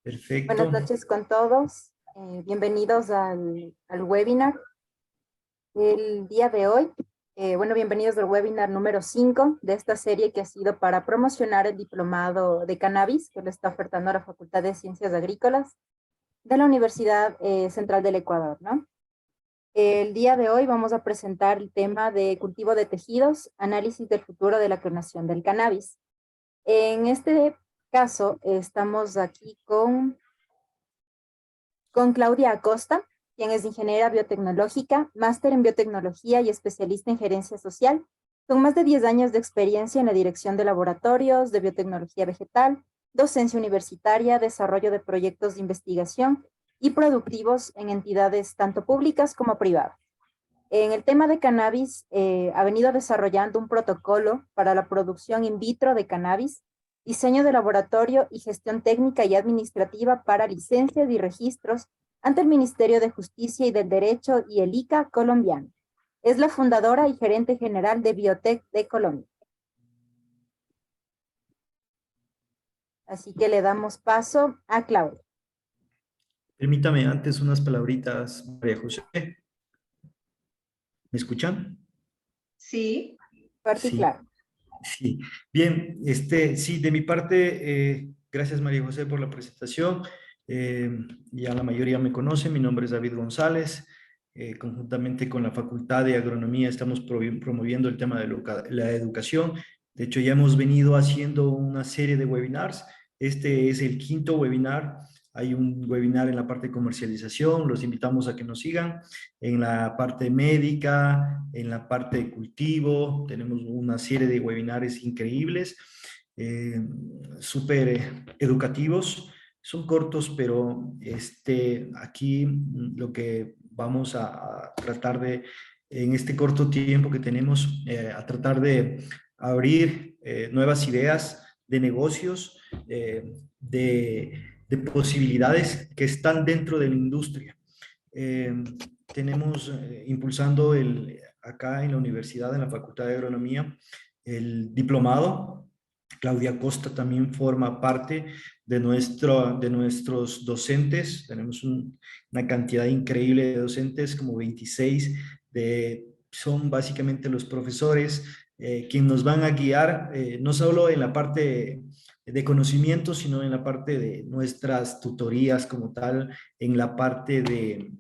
Perfecto. Buenas noches con todos. Bienvenidos al webinar. El día de hoy, bienvenidos al webinar número 5 de esta serie que ha sido para promocionar el diplomado de cannabis que le está ofertando la Facultad de Ciencias Agrícolas de la Universidad Central del Ecuador, ¿no? El día de hoy vamos a presentar el tema de cultivo de tejidos, análisis del futuro de la clonación del cannabis. En este caso, estamos aquí con Claudia Acosta, quien es ingeniera biotecnológica, máster en biotecnología y especialista en gerencia social, con más de 10 años de experiencia en la dirección de laboratorios de biotecnología vegetal, docencia universitaria, desarrollo de proyectos de investigación y productivos en entidades tanto públicas como privadas. En el tema de cannabis, ha venido desarrollando un protocolo para la producción in vitro de cannabis, diseño de laboratorio y gestión técnica y administrativa para licencias y registros ante el Ministerio de Justicia y del Derecho y el ICA colombiano. Es la fundadora y gerente general de Biotech de Colombia. Así que le damos paso a Claudia. Permítame antes unas palabritas, María José. ¿Me escuchan? Sí. Sí, Particular. sí. Bien, sí, de mi parte, gracias María José por la presentación. Ya la mayoría me conoce, mi nombre es David González. Conjuntamente con la Facultad de Agronomía estamos promoviendo el tema de la educación. De hecho, ya hemos venido haciendo una serie de webinars. Este es el quinto webinar. Hay un webinar en la parte de comercialización, los invitamos a que nos sigan. En la parte médica, en la parte de cultivo, tenemos una serie de webinares increíbles, súper educativos. Son cortos, pero aquí lo que vamos a tratar de, en este corto tiempo que tenemos, a tratar de abrir nuevas ideas de negocios, de posibilidades que están dentro de la industria. Tenemos impulsando acá en la universidad, en la Facultad de Agronomía, el diplomado. Claudia Costa también forma parte de nuestros docentes. Tenemos una cantidad increíble de docentes, como 26, son básicamente los profesores quienes nos van a guiar, no solo en la parte de conocimiento, sino en la parte de nuestras tutorías como tal, en la parte de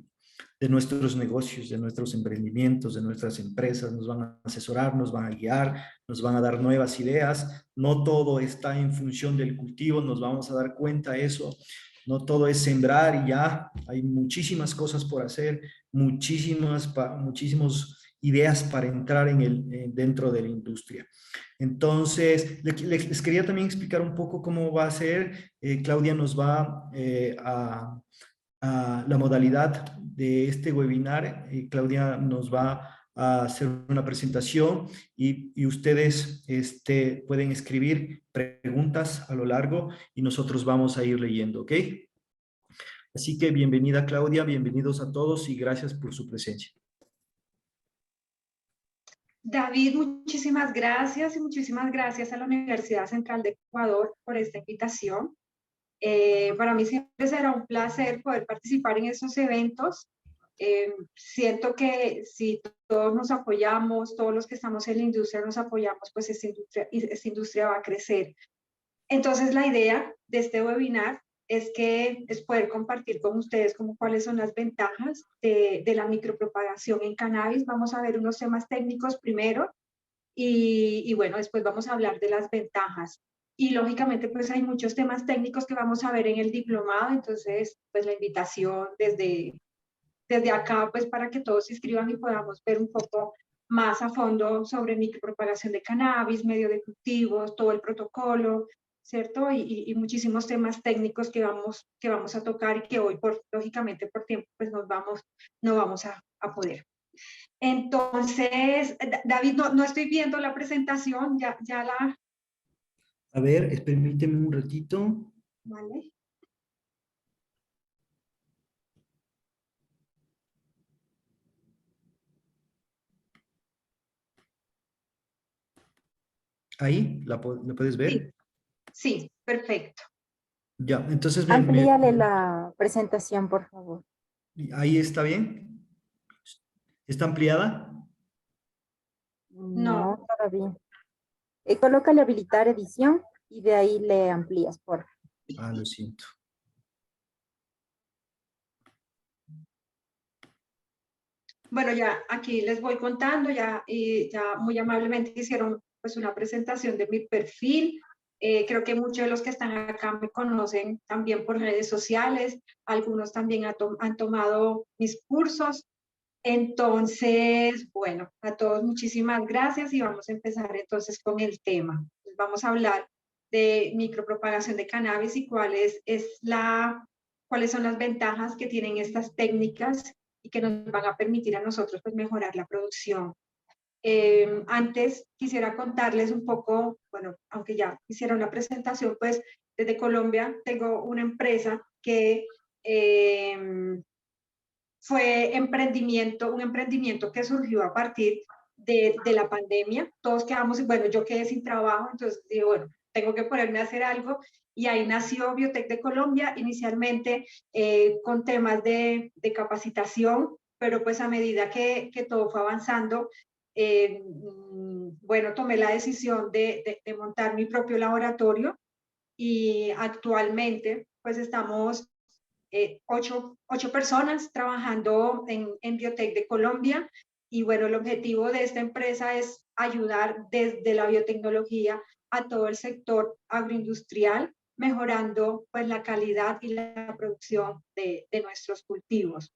nuestros negocios, de nuestros emprendimientos, de nuestras empresas, nos van a asesorar, nos van a guiar, nos van a dar nuevas ideas. No todo está en función del cultivo, nos vamos a dar cuenta de eso. No todo es sembrar y ya, hay muchísimas cosas por hacer, muchísimas ideas para entrar dentro de la industria. Entonces, les quería también explicar un poco cómo va a ser. Claudia nos va a la modalidad de este webinar. Claudia nos va a hacer una presentación y ustedes pueden escribir preguntas a lo largo y nosotros vamos a ir leyendo, ¿ok? Así que bienvenida Claudia, bienvenidos a todos y gracias por su presencia. David, muchísimas gracias y muchísimas gracias a la Universidad Central de Ecuador por esta invitación. Para mí siempre será un placer poder participar en esos eventos. Siento que si todos nos apoyamos, todos los que estamos en la industria nos apoyamos, pues esta industria va a crecer. Entonces, la idea de este webinar es poder compartir con ustedes como cuáles son las ventajas de la micropropagación en cannabis. Vamos a ver unos temas técnicos primero y bueno, después vamos a hablar de las ventajas. Y lógicamente, pues hay muchos temas técnicos que vamos a ver en el diplomado, entonces, pues la invitación desde acá, pues para que todos se inscriban y podamos ver un poco más a fondo sobre micropropagación de cannabis, medio de cultivos, todo el protocolo, ¿cierto? Y muchísimos temas técnicos que vamos a tocar y que hoy, lógicamente, por tiempo, pues no vamos a poder. Entonces, David, no estoy viendo la presentación, ya la... A ver, permíteme un ratito. Vale. Ahí, ¿la puedes ver? Sí, sí, perfecto. Ya, entonces Amplíale la presentación, por favor. ahí está bien. ¿Está ampliada? No, No, todavía. Colócale habilitar edición y de ahí le amplías, por favor. Ah, lo siento. bueno, ya aquí les voy contando, ya, y ya muy amablemente hicieron pues una presentación de mi perfil. Creo que muchos de los que están acá me conocen también por redes sociales, algunos también han tomado mis cursos. Entonces, bueno, a todos muchísimas gracias y vamos a empezar entonces con el tema. Vamos a hablar de micropropagación de cannabis y cuáles son las ventajas que tienen estas técnicas y que nos van a permitir a nosotros pues, mejorar la producción. Antes quisiera contarles un poco, bueno, aunque ya hicieron la presentación, pues desde Colombia tengo una empresa que fue un emprendimiento que surgió a partir de la pandemia. Todos quedamos, bueno, yo quedé sin trabajo, entonces digo, bueno, tengo que ponerme a hacer algo. Y ahí nació Biotech de Colombia, inicialmente con temas de capacitación, pero pues a medida que todo fue avanzando, bueno, tomé la decisión de montar mi propio laboratorio y actualmente pues estamos 8 personas trabajando en Biotech de Colombia. Y bueno, el objetivo de esta empresa es ayudar desde la biotecnología a todo el sector agroindustrial, mejorando pues la calidad y la producción de nuestros cultivos.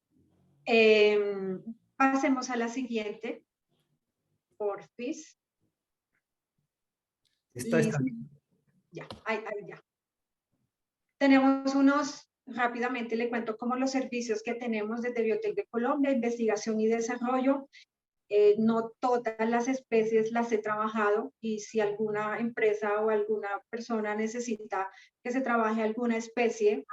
Pasemos a la siguiente, porfis. Está Listo, bien. ya, ahí ya. Rápidamente le cuento como los servicios que tenemos desde Biotech de Colombia, investigación y desarrollo. No todas las especies las he trabajado y si alguna empresa o alguna persona necesita que se trabaje alguna especie,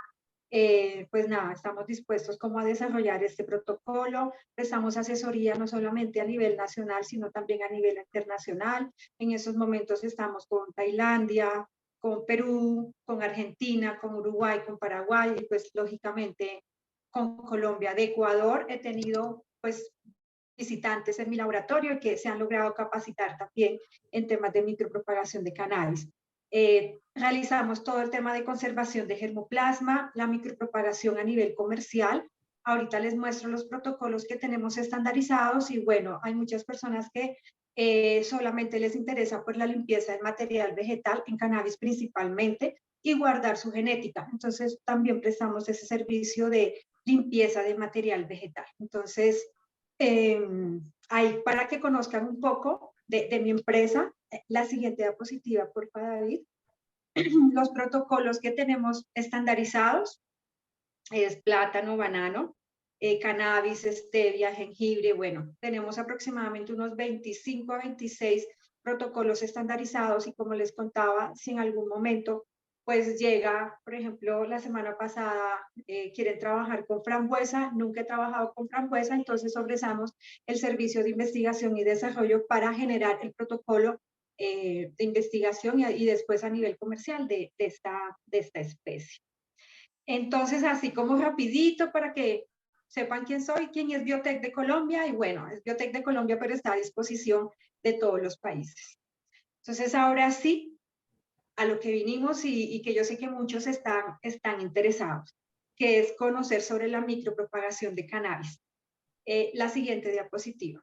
pues nada, estamos dispuestos como a desarrollar este protocolo. Prestamos asesoría no solamente a nivel nacional, sino también a nivel internacional. En esos momentos estamos con Tailandia, con Perú, con Argentina, con Uruguay, con Paraguay y pues lógicamente con Colombia. De Ecuador he tenido pues visitantes en mi laboratorio que se han logrado capacitar también en temas de micropropagación de cannabis. Realizamos todo el tema de conservación de germoplasma, la micropropagación a nivel comercial. Ahorita les muestro los protocolos que tenemos estandarizados y bueno, hay muchas personas que solamente les interesa pues la limpieza del material vegetal en cannabis principalmente y guardar su genética. Entonces también prestamos ese servicio de limpieza de material vegetal. Entonces, ahí para que conozcan un poco de mi empresa, la siguiente diapositiva, por favor, David. Los protocolos que tenemos estandarizados es plátano, banano, cannabis, stevia, jengibre. Bueno, tenemos aproximadamente unos 25 a 26 protocolos estandarizados y como les contaba, si en algún momento pues llega, por ejemplo, la semana pasada quieren trabajar con frambuesa, nunca he trabajado con frambuesa, entonces ofrecemos el servicio de investigación y desarrollo para generar el protocolo de investigación y después a nivel comercial de esta especie. Entonces, así como rapidito para que sepan quién soy, quién es Biotech de Colombia, y bueno, es Biotech de Colombia, pero está a disposición de todos los países. Entonces, ahora sí, a lo que vinimos y que yo sé que muchos están interesados, que es conocer sobre la micropropagación de cannabis. La siguiente diapositiva.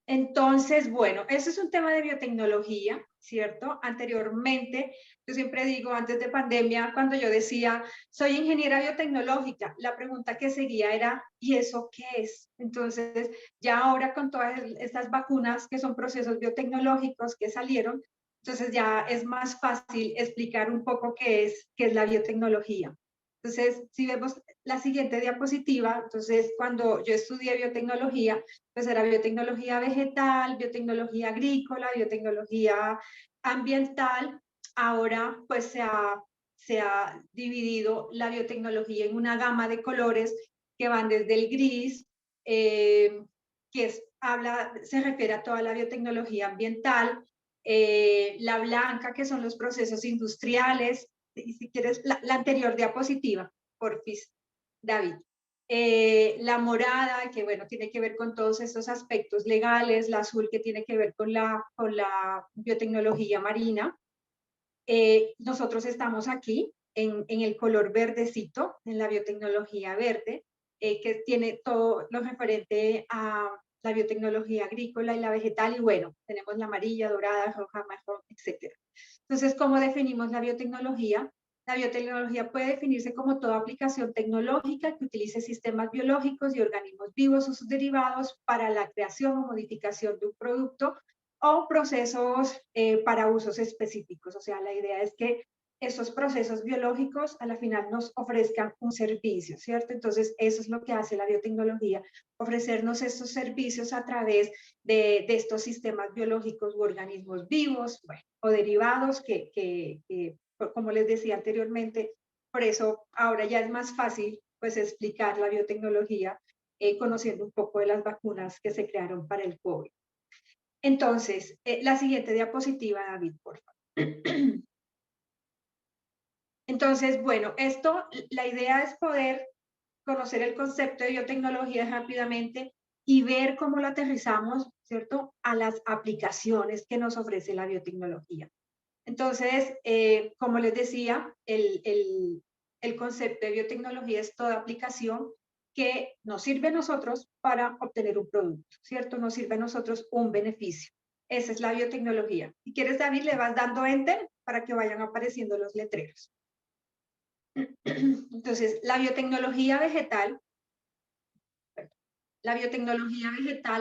Entonces, bueno, eso es un tema de biotecnología, ¿cierto? Anteriormente, yo siempre digo, antes de pandemia, cuando yo decía, soy ingeniera biotecnológica, la pregunta que seguía era, ¿y eso qué es? Entonces, ya ahora con todas estas vacunas que son procesos biotecnológicos que salieron, entonces ya es más fácil explicar un poco qué es la biotecnología. Entonces, si vemos la siguiente diapositiva, entonces cuando yo estudié biotecnología, pues era biotecnología vegetal, biotecnología agrícola, biotecnología ambiental. Ahora pues se ha dividido la biotecnología en una gama de colores que van desde el gris, se refiere a toda la biotecnología ambiental, la blanca, que son los procesos industriales, y si quieres, la anterior diapositiva, porfis, David. La morada, que bueno, tiene que ver con todos estos aspectos legales, la azul que tiene que ver con la biotecnología marina. Nosotros estamos aquí en el color verdecito, en la biotecnología verde, que tiene todo lo referente a la biotecnología agrícola y la vegetal, y bueno, tenemos la amarilla, dorada, roja, marrón, etc. Entonces, ¿cómo definimos la biotecnología? La biotecnología puede definirse como toda aplicación tecnológica que utilice sistemas biológicos y organismos vivos o sus derivados para la creación o modificación de un producto o procesos para usos específicos. O sea, la idea es que esos procesos biológicos a la final nos ofrezcan un servicio, ¿cierto? Entonces, eso es lo que hace la biotecnología, ofrecernos estos servicios a través de estos sistemas biológicos u organismos vivos, bueno, o derivados que, como les decía anteriormente, por eso ahora ya es más fácil pues explicar la biotecnología conociendo un poco de las vacunas que se crearon para el COVID. Entonces, la siguiente diapositiva, David, por favor. Entonces, bueno, la idea es poder conocer el concepto de biotecnología rápidamente y ver cómo lo aterrizamos, ¿cierto?, a las aplicaciones que nos ofrece la biotecnología. Entonces, como les decía, el concepto de biotecnología es toda aplicación que nos sirve a nosotros para obtener un producto, ¿cierto? Nos sirve a nosotros un beneficio. Esa es la biotecnología. Si quieres, David, le vas dando enter para que vayan apareciendo los letreros. Entonces, la biotecnología vegetal,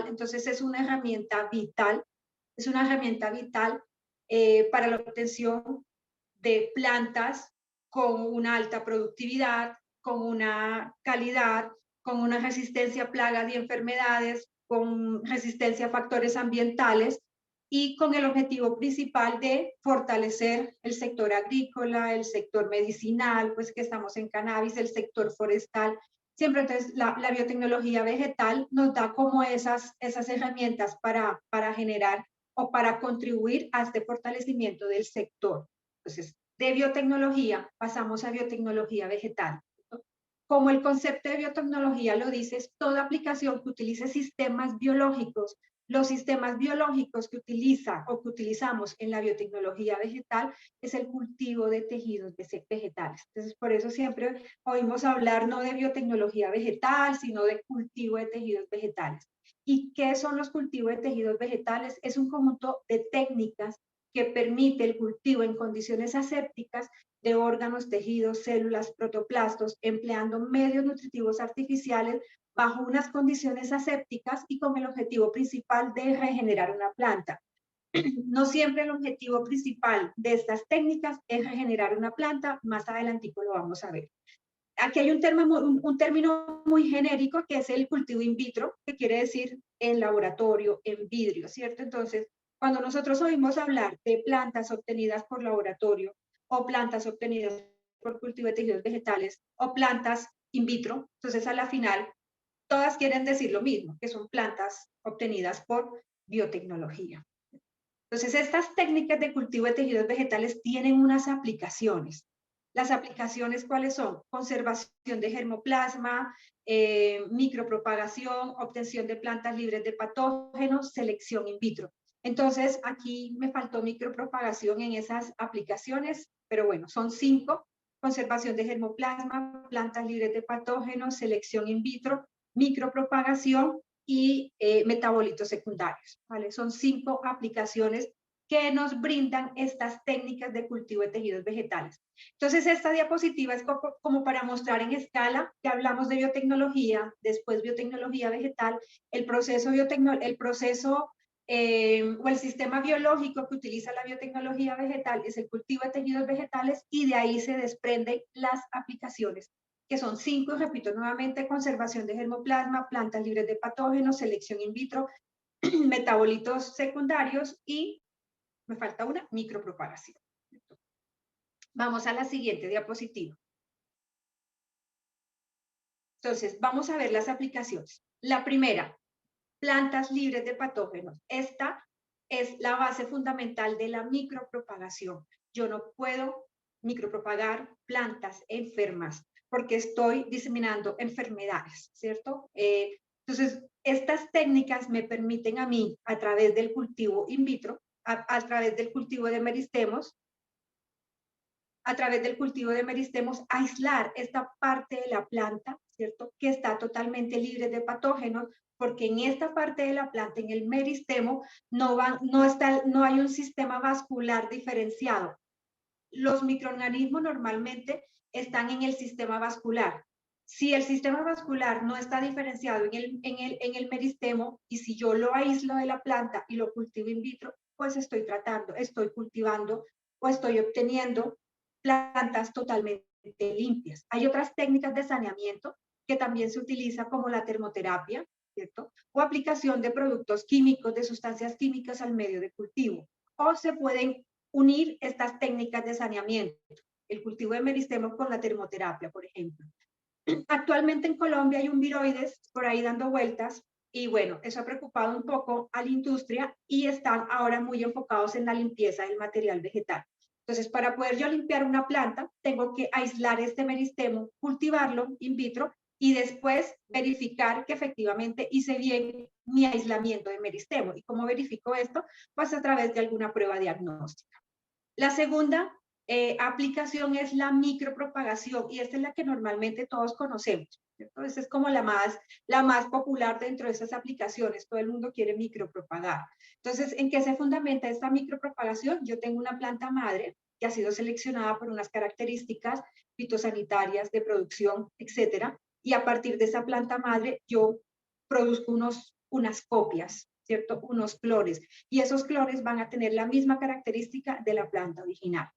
entonces es una herramienta vital, para la obtención de plantas con una alta productividad, con una calidad, con una resistencia a plagas y enfermedades, con resistencia a factores ambientales y con el objetivo principal de fortalecer el sector agrícola, el sector medicinal, pues que estamos en cannabis, el sector forestal. Siempre entonces la biotecnología vegetal nos da como esas herramientas para generar o para contribuir a este fortalecimiento del sector. Entonces, de biotecnología pasamos a biotecnología vegetal. Como el concepto de biotecnología lo dice, es toda aplicación que utilice sistemas biológicos. Los sistemas biológicos que utiliza o que utilizamos en la biotecnología vegetal es el cultivo de tejidos vegetales. Entonces, por eso siempre oímos hablar no de biotecnología vegetal, sino de cultivo de tejidos vegetales. ¿Y qué son los cultivos de tejidos vegetales? Es un conjunto de técnicas que permite el cultivo en condiciones asépticas de órganos, tejidos, células, protoplastos, empleando medios nutritivos artificiales bajo unas condiciones asépticas y con el objetivo principal de regenerar una planta. No siempre el objetivo principal de estas técnicas es regenerar una planta, más adelantico lo vamos a ver. Aquí hay un término muy genérico que es el cultivo in vitro, que quiere decir en laboratorio, en vidrio, ¿cierto? Entonces, cuando nosotros oímos hablar de plantas obtenidas por laboratorio o plantas obtenidas por cultivo de tejidos vegetales o plantas in vitro, entonces a la final todas quieren decir lo mismo, que son plantas obtenidas por biotecnología. Entonces, estas técnicas de cultivo de tejidos vegetales tienen unas aplicaciones. Las aplicaciones, ¿cuáles son? Conservación de germoplasma, micropropagación, obtención de plantas libres de patógenos, selección in vitro. Entonces, aquí me faltó micropropagación en esas aplicaciones, pero bueno, son 5. Conservación de germoplasma, plantas libres de patógenos, selección in vitro, micropropagación y metabolitos secundarios, ¿vale? Son 5 aplicaciones que nos brindan estas técnicas de cultivo de tejidos vegetales. Entonces, esta diapositiva es como para mostrar en escala que hablamos de biotecnología, después biotecnología vegetal, el proceso o el sistema biológico que utiliza la biotecnología vegetal es el cultivo de tejidos vegetales y de ahí se desprenden las aplicaciones, que son 5, repito nuevamente, conservación de germoplasma, plantas libres de patógenos, selección in vitro, metabolitos secundarios y me falta una, micropropagación. Vamos a la siguiente diapositiva. Entonces, vamos a ver las aplicaciones. La primera, plantas libres de patógenos. Esta es la base fundamental de la micropropagación. Yo no puedo micropropagar plantas enfermas, porque estoy diseminando enfermedades, ¿cierto? Entonces, estas técnicas me permiten a mí, a través del cultivo in vitro, a través del cultivo de meristemos, aislar esta parte de la planta, ¿cierto? Que está totalmente libre de patógenos, porque en esta parte de la planta, en el meristemo, no hay un sistema vascular diferenciado. Los microorganismos normalmente están en el sistema vascular. Si el sistema vascular no está diferenciado en el meristemo, y si yo lo aíslo de la planta y lo cultivo in vitro, pues estoy cultivando o estoy obteniendo plantas totalmente limpias. Hay otras técnicas de saneamiento que también se utiliza, como la termoterapia, ¿cierto? O aplicación de productos químicos, de sustancias químicas al medio de cultivo. O se pueden unir estas técnicas de saneamiento, el cultivo de meristemo con la termoterapia, por ejemplo. Actualmente en Colombia hay un viroides por ahí dando vueltas, y bueno, eso ha preocupado un poco a la industria y están ahora muy enfocados en la limpieza del material vegetal. Entonces, para poder yo limpiar una planta, tengo que aislar este meristemo, cultivarlo in vitro y después verificar que efectivamente hice bien mi aislamiento de meristemo. ¿Y cómo verifico esto? Pues a través de alguna prueba diagnóstica. La segunda aplicación es la micropropagación, y esta es la que normalmente todos conocemos, ¿cierto? Esta es como la más popular dentro de esas aplicaciones. Todo el mundo quiere micropropagar. Entonces, ¿en qué se fundamenta esta micropropagación? Yo tengo una planta madre que ha sido seleccionada por unas características fitosanitarias de producción, etcétera, y a partir de esa planta madre yo produzco unas copias, ¿cierto? Unos clones, y esos clones van a tener la misma característica de la planta original.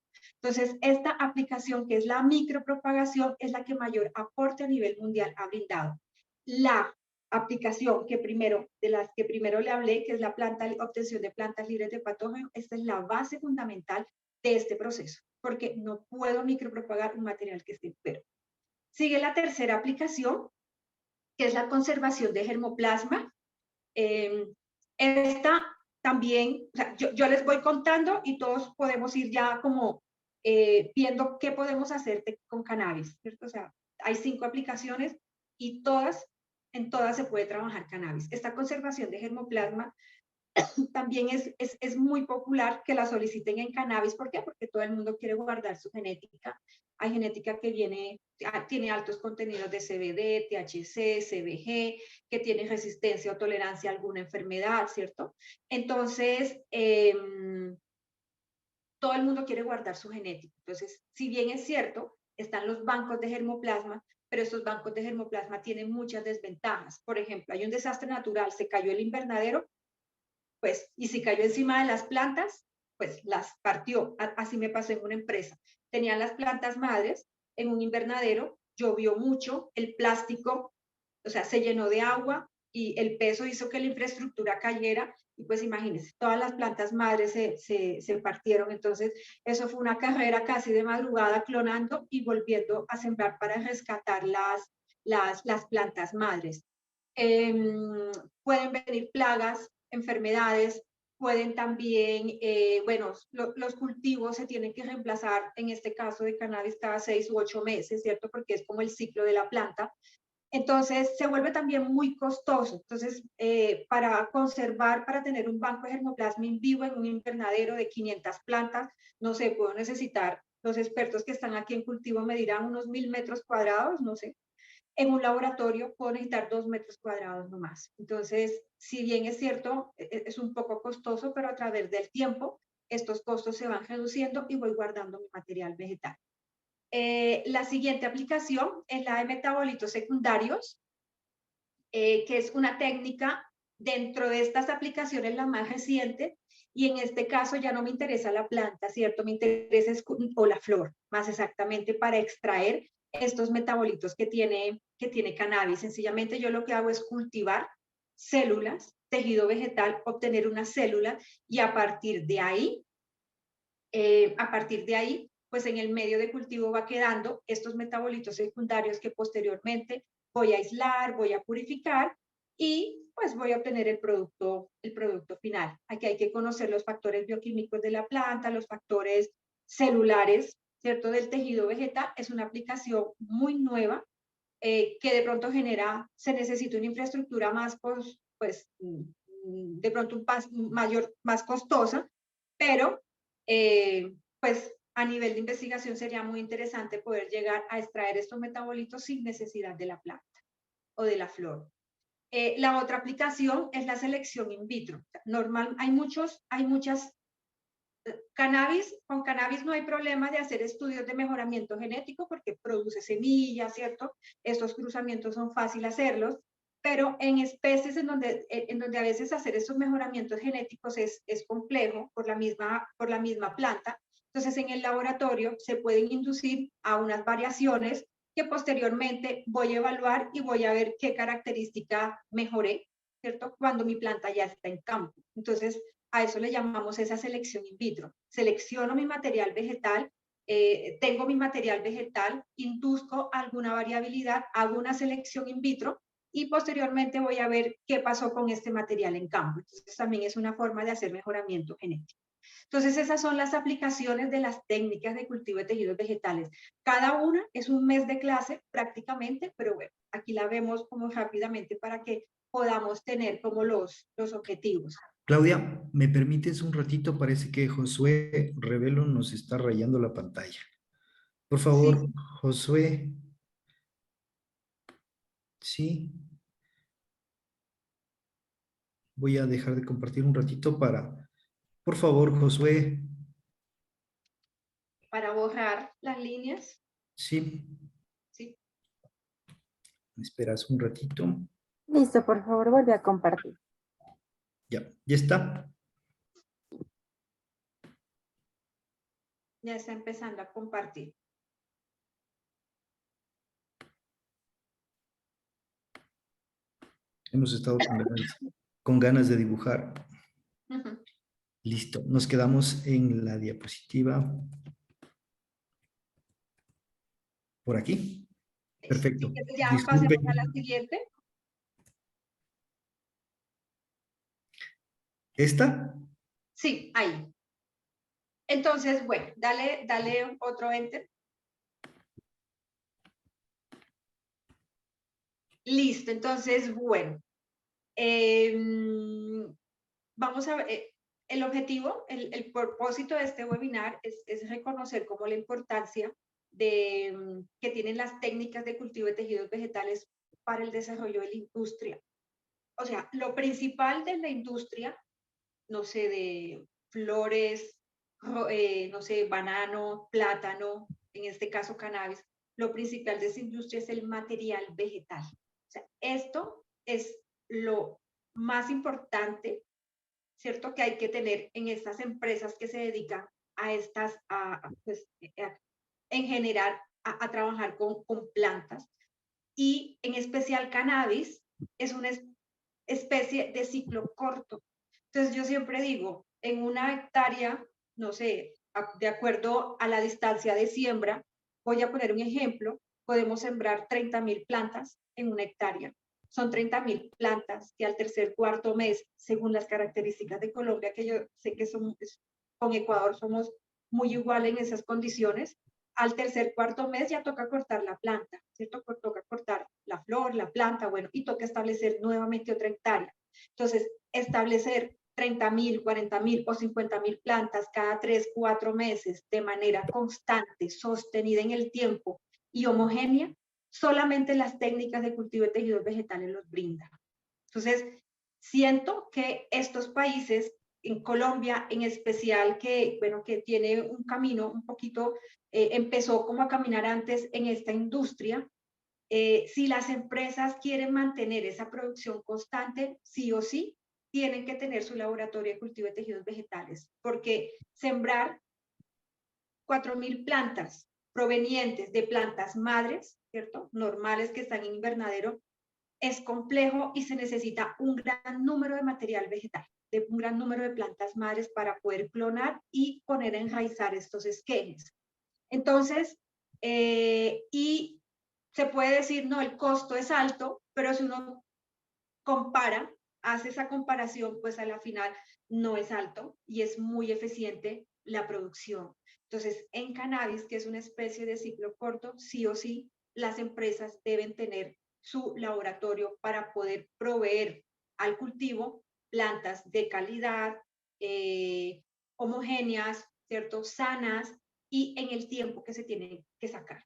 Entonces, esta aplicación, que es la micropropagación, es la que mayor aporte a nivel mundial ha brindado. La aplicación de las que primero le hablé, que es la obtención de plantas libres de patógenos, esta es la base fundamental de este proceso, porque no puedo micropropagar un material que esté enfermo. Sigue la tercera aplicación, que es la conservación de germoplasma. Esta también, o sea, yo les voy contando y todos podemos ir ya como viendo qué podemos hacer con cannabis, ¿cierto? O sea, hay 5 aplicaciones y en todas se puede trabajar cannabis. Esta conservación de germoplasma también es muy popular que la soliciten en cannabis. ¿Por qué? Porque todo el mundo quiere guardar su genética. Hay genética que tiene altos contenidos de CBD, THC, CBG, que tiene resistencia o tolerancia a alguna enfermedad, ¿cierto? Entonces, todo el mundo quiere guardar su genética. Entonces, si bien es cierto, están los bancos de germoplasma, pero estos bancos de germoplasma tienen muchas desventajas. Por ejemplo, hay un desastre natural, se cayó el invernadero, pues, y si cayó encima de las plantas, pues las partió. Así me pasó en una empresa. Tenían las plantas madres en un invernadero, llovió mucho, el plástico, o sea, se llenó de agua y el peso hizo que la infraestructura cayera, y pues imagínense, todas las plantas madres se partieron. Entonces, eso fue una carrera casi de madrugada, clonando y volviendo a sembrar para rescatar las plantas madres. Pueden venir plagas, enfermedades, pueden también, bueno, los cultivos se tienen que reemplazar, en este caso de cannabis, cada 6 u 8 meses, ¿cierto? Porque es como el ciclo de la planta. Entonces, se vuelve también muy costoso. Entonces, para tener un banco de germoplasma in vivo en un invernadero de 500 plantas, no sé, puedo necesitar, los expertos que están aquí en cultivo me dirán, unos 1000 metros cuadrados, no sé. En un laboratorio puedo necesitar 2 metros cuadrados nomás. Entonces, si bien es cierto, es un poco costoso, pero a través del tiempo estos costos se van reduciendo y voy guardando mi material vegetal. La siguiente aplicación es la de metabolitos secundarios, que es una técnica dentro de estas aplicaciones la más reciente, y en este caso ya no me interesa la planta, ¿cierto? Me interesa o la flor, más exactamente, para extraer estos metabolitos que tiene cannabis. Sencillamente yo lo que hago es cultivar células, tejido vegetal, obtener una célula, y a partir de ahí, pues en el medio de cultivo va quedando estos metabolitos secundarios que posteriormente voy a aislar, voy a purificar, y pues voy a obtener el producto final. Aquí hay que conocer los factores bioquímicos de la planta, los factores celulares, ¿cierto? Del tejido vegetal. Es una aplicación muy nueva que de pronto se necesita una infraestructura más, pues, de pronto más costosa, pero pues a nivel de investigación sería muy interesante poder llegar a extraer estos metabolitos sin necesidad de la planta o de la flor. La otra aplicación es la selección in vitro. Normal, hay muchas con cannabis no hay problema de hacer estudios de mejoramiento genético porque produce semillas, ¿cierto? Estos cruzamientos son fáciles hacerlos, pero en especies en donde a veces hacer esos mejoramientos genéticos es complejo por la misma planta. Entonces, en el laboratorio se pueden inducir a unas variaciones que posteriormente voy a evaluar y voy a ver qué característica mejoré, ¿cierto? Cuando mi planta ya está en campo. Entonces, a eso le llamamos esa selección in vitro. Selecciono mi material vegetal, tengo mi material vegetal, induzco alguna variabilidad, hago una selección in vitro y posteriormente voy a ver qué pasó con este material en campo. Entonces también es una forma de hacer mejoramiento genético. Entonces esas son las aplicaciones de las técnicas de cultivo de tejidos vegetales. Cada una es un mes de clase prácticamente, pero bueno, aquí la vemos como rápidamente para que podamos tener como los objetivos. Claudia, ¿me permites un ratito? Parece que Josué Revelo nos está rayando la pantalla. Por Sí, favor, Josué. Sí, voy a dejar de compartir un ratito para... Por favor, Josué. para borrar las líneas. Sí, Sí. me esperas un ratito. Listo, por favor, vuelve a compartir. Ya está. Ya está empezando a compartir. Hemos estado con ganas de dibujar. Uh-huh. Listo, nos quedamos en la diapositiva. Por aquí. Perfecto. Ya pasemos a la Disculpen. siguiente. ¿Esta? Sí, ahí. Entonces, bueno, dale otro enter. Listo, entonces, bueno. Vamos a ver, el objetivo, el propósito de este webinar es reconocer cómo la importancia que tienen las técnicas de cultivo de tejidos vegetales para el desarrollo de la industria. O sea, lo principal de la industria, no sé, de flores, no sé, banano, plátano, en este caso cannabis, lo principal de esa industria es el material vegetal. O sea, esto es lo más importante, ¿cierto? Que hay que tener en estas empresas que se dedican a estas, pues, en general, a trabajar con plantas. Y en especial cannabis es una especie de ciclo corto. Entonces yo siempre digo, en una hectárea, no sé, de acuerdo a la distancia de siembra, voy a poner un ejemplo, podemos sembrar 30.000 plantas en una hectárea. Son 30.000 plantas que al tercer, cuarto mes, según las características de Colombia, que yo sé que con Ecuador somos muy igual en esas condiciones, al tercer, cuarto mes ya toca cortar la planta, ¿cierto? Toca cortar la flor, la planta, bueno, y toca establecer nuevamente otra hectárea. Entonces, establecer 30.000, 40.000 o 50.000 plantas cada 3, 4 meses de manera constante, sostenida en el tiempo y homogénea, solamente las técnicas de cultivo de tejidos vegetales los brindan. Entonces, siento que estos países, en Colombia en especial, que, bueno, que tiene un camino un poquito, empezó como a caminar antes en esta industria, si las empresas quieren mantener esa producción constante, sí o sí, tienen que tener su laboratorio de cultivo de tejidos vegetales, porque sembrar 4.000 plantas provenientes de plantas madres, ¿cierto? Normales que están en invernadero, es complejo y se necesita un gran número de material vegetal, de un gran número de plantas madres para poder clonar y poner a enraizar estos esquejes. Entonces, y se puede decir, no, el costo es alto, pero si uno compara, hace esa comparación, pues a la final no es alto y es muy eficiente la producción. Entonces, en cannabis, que es una especie de ciclo corto, sí o sí, las empresas deben tener su laboratorio para poder proveer al cultivo plantas de calidad, homogéneas, ¿cierto? Sanas y en el tiempo que se tienen que sacar.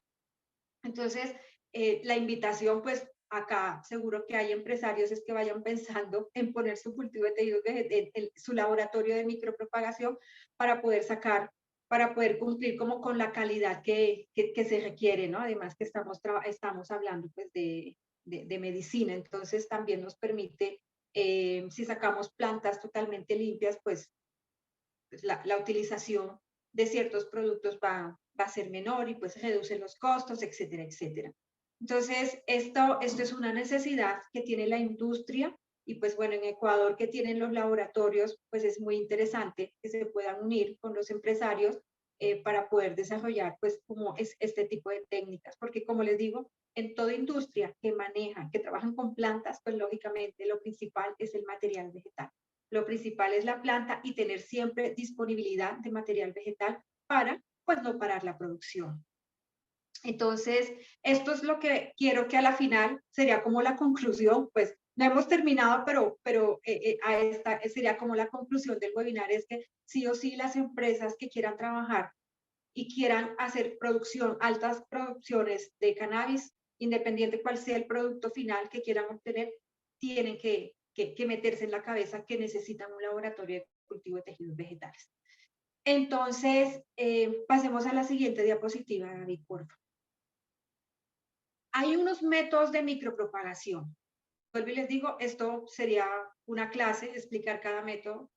Entonces, la invitación, pues acá seguro que hay empresarios es que vayan pensando en poner su cultivo de tejidos, su laboratorio de micropropagación para poder sacar, para poder cumplir como con la calidad que se requiere, ¿no? Además que estamos hablando pues de medicina, entonces también nos permite, si sacamos plantas totalmente limpias, pues la utilización de ciertos productos va a ser menor y pues reduce los costos, etcétera, etcétera. Entonces, esto es una necesidad que tiene la industria y pues bueno, en Ecuador que tienen los laboratorios, pues es muy interesante que se puedan unir con los empresarios para poder desarrollar pues como es este tipo de técnicas, porque como les digo, en toda industria que maneja, que trabajan con plantas, pues lógicamente lo principal es el material vegetal. Lo principal es la planta y tener siempre disponibilidad de material vegetal para, pues, no parar la producción. Entonces, esto es lo que quiero que a la final sería como la conclusión, pues no hemos terminado, pero a esta sería como la conclusión del webinar, es que sí o sí las empresas que quieran trabajar y quieran hacer producción, altas producciones de cannabis, independiente cuál sea el producto final que quieran obtener, tienen que meterse en la cabeza que necesitan un laboratorio de cultivo de tejidos vegetales. Entonces, pasemos a la siguiente diapositiva, David, por favor. Hay unos métodos de micropropagación. Vuelvo y les digo, esto sería una clase, explicar cada método,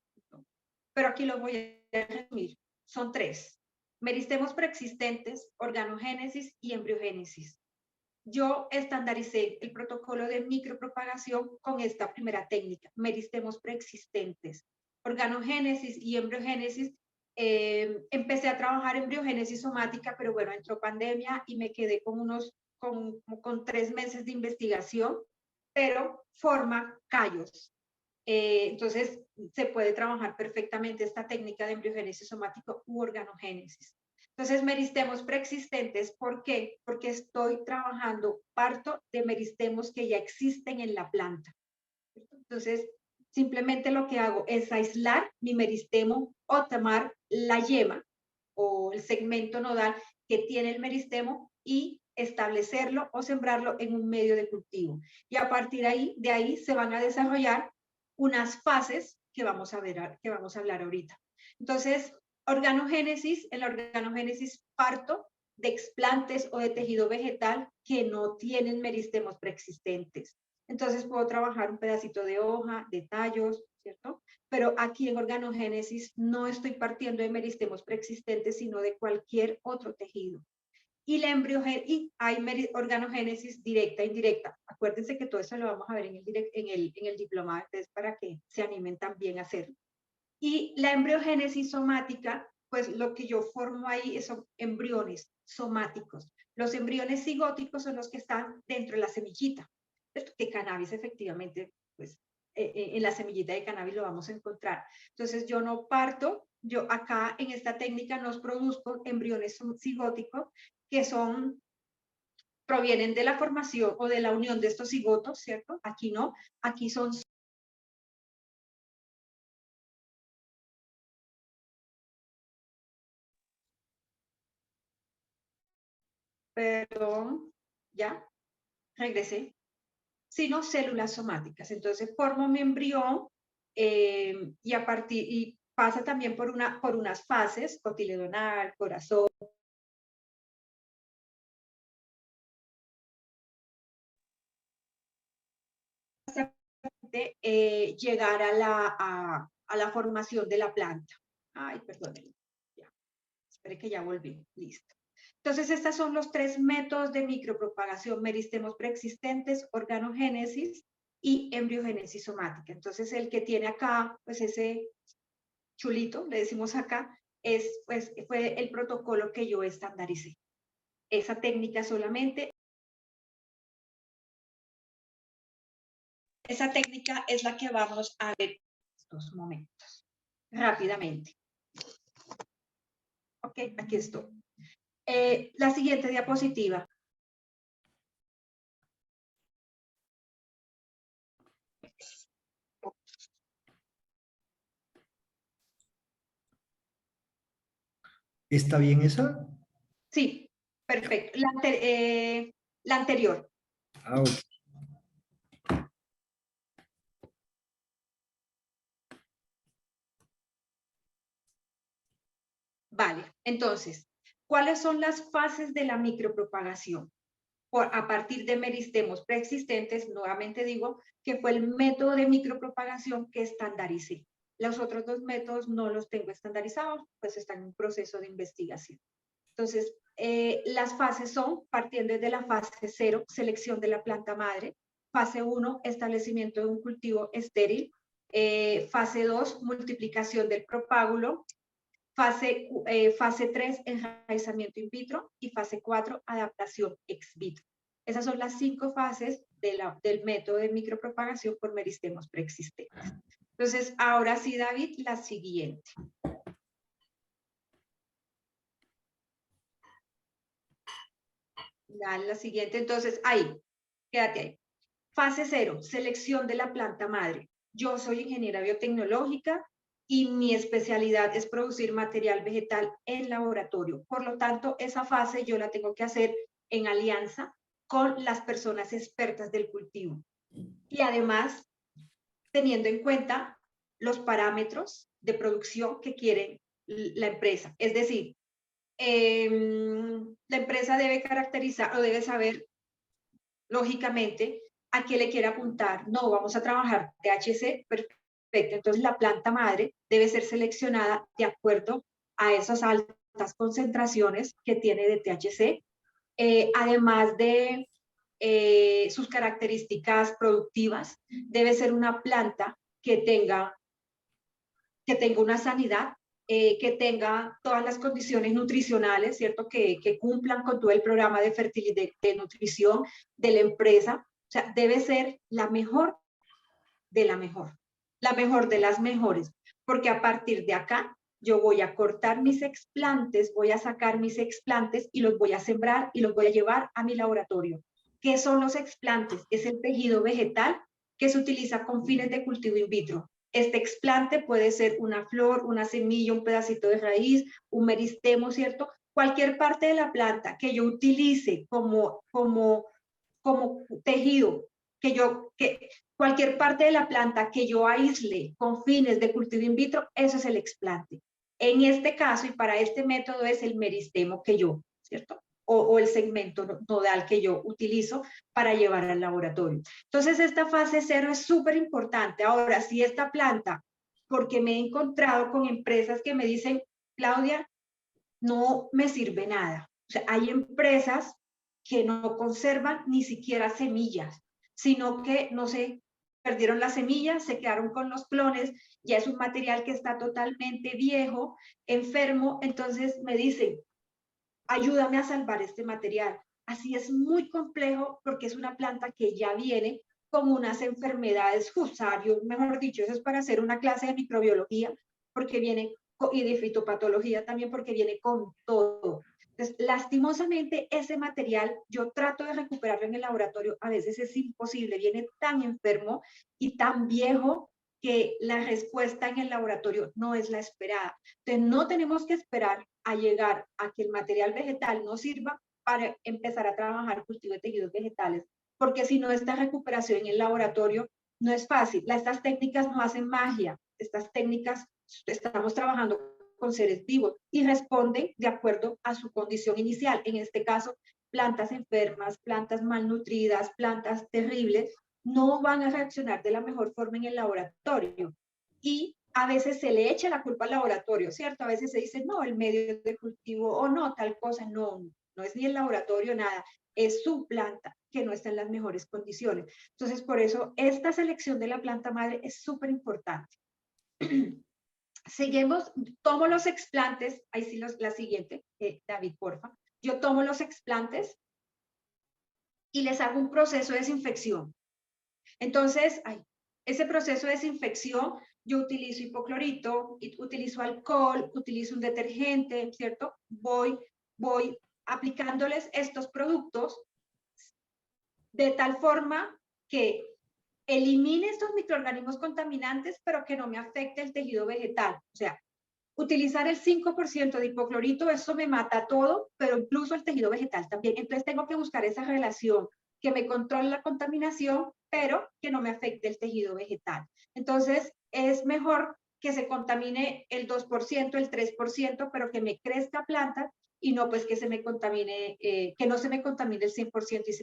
pero aquí lo voy a resumir. Son 3. Meristemos preexistentes, organogénesis y embriogénesis. Yo estandaricé el protocolo de micropropagación con esta primera técnica, meristemos preexistentes. Organogénesis y embriogénesis, empecé a trabajar embriogénesis somática, pero bueno, entró pandemia y me quedé con 3 meses de investigación, pero forma callos. Entonces, se puede trabajar perfectamente esta técnica de embriogénesis somático u organogénesis. Entonces, meristemos preexistentes, ¿por qué? Porque estoy trabajando parto de meristemos que ya existen en la planta. Entonces, simplemente lo que hago es aislar mi meristemo o tomar la yema o el segmento nodal que tiene el meristemo y establecerlo o sembrarlo en un medio de cultivo. Y a partir de ahí se van a desarrollar unas fases que vamos a ver, que vamos a hablar ahorita. Entonces, organogénesis, en la organogénesis parto de explantes o de tejido vegetal que no tienen meristemos preexistentes. Entonces puedo trabajar un pedacito de hoja, de tallos, ¿cierto? Pero aquí en organogénesis no estoy partiendo de meristemos preexistentes, sino de cualquier otro tejido. Y la y hay organogénesis directa e indirecta. Acuérdense que todo eso lo vamos a ver en el diplomado, entonces para que se animen también a hacerlo. Y la embriogénesis somática, pues lo que yo formo ahí son embriones somáticos. Los embriones cigóticos son los que están dentro de la semillita. Que cannabis efectivamente, pues en la semillita de cannabis lo vamos a encontrar. Entonces yo no parto, yo acá en esta técnica nos produzco embriones cigóticos que provienen de la formación o de la unión de estos cigotos, ¿cierto? Aquí no, aquí son perdón, ya, regresé, sino células somáticas. Entonces formo mi embrión y pasa también por unas fases, cotiledonal, corazón. Llegar a la formación de la planta. Ay, perdón, ya. Espere que ya volví, listo. Entonces, estos son los 3 métodos de micropropagación, meristemos preexistentes, organogénesis y embriogénesis somática. Entonces, el que tiene acá, pues ese chulito, le decimos acá, fue el protocolo que yo estandaricé. Esa técnica solamente. Esa técnica es la que vamos a ver en estos momentos, rápidamente. Ok, aquí estoy. La siguiente diapositiva. ¿Está bien esa? Sí, perfecto. La anterior. Ah, ok. Vale, entonces, ¿cuáles son las fases de la micropropagación? A partir de meristemos preexistentes, nuevamente digo, que fue el método de micropropagación que estandaricé. Los otros dos métodos no los tengo estandarizados, pues están en un proceso de investigación. Entonces, las fases son, partiendo desde la fase 0, selección de la planta madre, fase 1, establecimiento de un cultivo estéril, fase 2, multiplicación del propágulo, fase 3, enraizamiento in vitro, y fase 4, adaptación ex vitro. Esas son las 5 fases del método de micropropagación por meristemos preexistentes. Entonces, ahora sí, David, la siguiente. La siguiente, entonces, ahí, quédate ahí. Fase 0, selección de la planta madre. Yo soy ingeniera biotecnológica y mi especialidad es producir material vegetal en laboratorio. Por lo tanto, esa fase yo la tengo que hacer en alianza con las personas expertas del cultivo. Y además, teniendo en cuenta los parámetros de producción que quiere la empresa. Es decir, la empresa debe caracterizar o debe saber, lógicamente, a qué le quiere apuntar. No, vamos a trabajar THC, perfecto. Entonces la planta madre debe ser seleccionada de acuerdo a esas altas concentraciones que tiene de THC, además de sus características productivas. Debe ser una planta que tenga una sanidad, que tenga todas las condiciones nutricionales, ¿cierto? Que cumplan con todo el programa de fertilidad, de nutrición de la empresa. O sea, debe ser la mejor de la mejor de las mejores, porque a partir de acá yo voy a cortar mis explantes, voy a sacar mis explantes y los voy a sembrar y los voy a llevar a mi laboratorio. ¿Qué son los explantes? Es el tejido vegetal que se utiliza con fines de cultivo in vitro. Este explante puede ser una flor, una semilla, un pedacito de raíz, un meristemo, ¿cierto? Cualquier parte de la planta que yo utilice como tejido, cualquier parte de la planta que yo aísle con fines de cultivo in vitro, eso es el explante. En este caso, y para este método, es el meristemo que yo, ¿cierto? O el segmento nodal que yo utilizo para llevar al laboratorio. Entonces, esta fase 0 es súper importante. Ahora, si esta planta, porque me he encontrado con empresas que me dicen, Claudia, no me sirve nada. O sea, hay empresas que no conservan ni siquiera semillas, sino que, no sé, perdieron las semillas, se quedaron con los clones, ya es un material que está totalmente viejo, enfermo, entonces me dicen, ayúdame a salvar este material. Así es muy complejo porque es una planta que ya viene con unas enfermedades fusario, mejor dicho, eso es para hacer una clase de microbiología, porque viene, y de fitopatología también, porque viene con todo. Entonces, lastimosamente, ese material yo trato de recuperarlo en el laboratorio, a veces es imposible, viene tan enfermo y tan viejo que la respuesta en el laboratorio no es la esperada. Entonces, no tenemos que esperar a llegar a que el material vegetal nos sirva para empezar a trabajar cultivo de tejidos vegetales, porque si no, esta recuperación en el laboratorio no es fácil. Estas técnicas no hacen magia, estas técnicas estamos trabajando con seres vivos y responden de acuerdo a su condición inicial. En este caso, plantas enfermas, plantas malnutridas, plantas terribles, no van a reaccionar de la mejor forma en el laboratorio. Y a veces se le echa la culpa al laboratorio, ¿cierto? A veces se dice, no, el medio de cultivo o no, tal cosa, no, no es ni el laboratorio, nada, es su planta que no está en las mejores condiciones. Entonces, por eso, esta selección de la planta madre es súper importante. Seguimos, tomo los explantes, ahí sí la siguiente, David, porfa. Yo tomo los explantes y les hago un proceso de desinfección. Entonces, ese proceso de desinfección yo utilizo hipoclorito, utilizo alcohol, utilizo un detergente, ¿cierto? Voy aplicándoles estos productos de tal forma que elimine estos microorganismos contaminantes, pero que no me afecte el tejido vegetal. O sea, utilizar el 5% de hipoclorito, eso me mata todo, pero incluso el tejido vegetal también. Entonces tengo que buscar esa relación que me controle la contaminación, pero que no me afecte el tejido vegetal. Entonces es mejor que se contamine el 2%, el 3%, pero que me crezca plantas y no pues que se me contamine, que no se me contamine el 100% y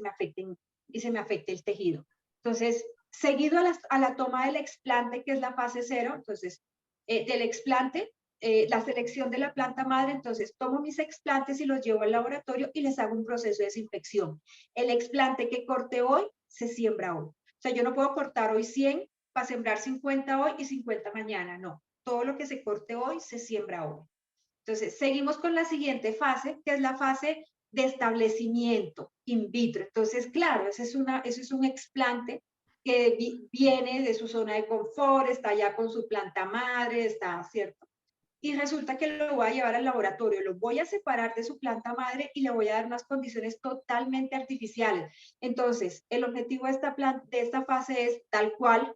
se me afecte el tejido. Entonces, seguido a la toma del explante, que es la fase 0, entonces, del explante, la selección de la planta madre, entonces tomo mis explantes y los llevo al laboratorio y les hago un proceso de desinfección. El explante que corte hoy, se siembra hoy. O sea, yo no puedo cortar hoy 100 para sembrar 50 hoy y 50 mañana, no. Todo lo que se corte hoy, se siembra hoy. Entonces, seguimos con la siguiente fase, que es la fase de establecimiento in vitro. Entonces, claro, ese es un explante que viene de su zona de confort, está ya con su planta madre, está, ¿cierto? Y resulta que lo voy a llevar al laboratorio, lo voy a separar de su planta madre y le voy a dar unas condiciones totalmente artificiales. Entonces, el objetivo de esta fase es tal cual,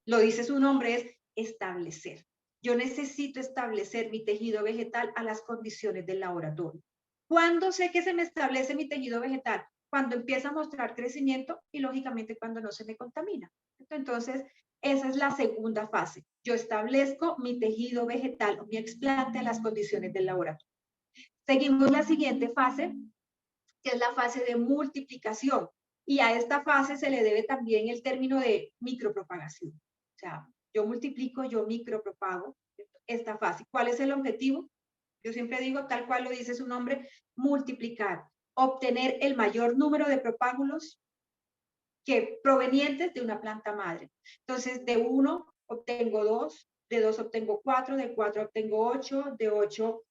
lo dice su nombre, es establecer. Yo necesito establecer mi tejido vegetal a las condiciones del laboratorio. ¿Cuándo sé que se me establece mi tejido vegetal? Cuando empieza a mostrar crecimiento y lógicamente cuando no se me contamina. Entonces, esa es la segunda fase. Yo establezco mi tejido vegetal o mi explante a las condiciones del laboratorio. Seguimos la siguiente fase, que es la fase de multiplicación. Y a esta fase se le debe también el término de micropropagación. O sea, yo multiplico, yo micropropago esta fase. ¿Cuál es el objetivo? Yo siempre digo, tal cual lo dice su nombre, multiplicar, obtener el mayor número de propágulos que provenientes de una planta madre. Entonces, de 1 obtengo 2, de 2 obtengo 4, de 4 obtengo 8, de 8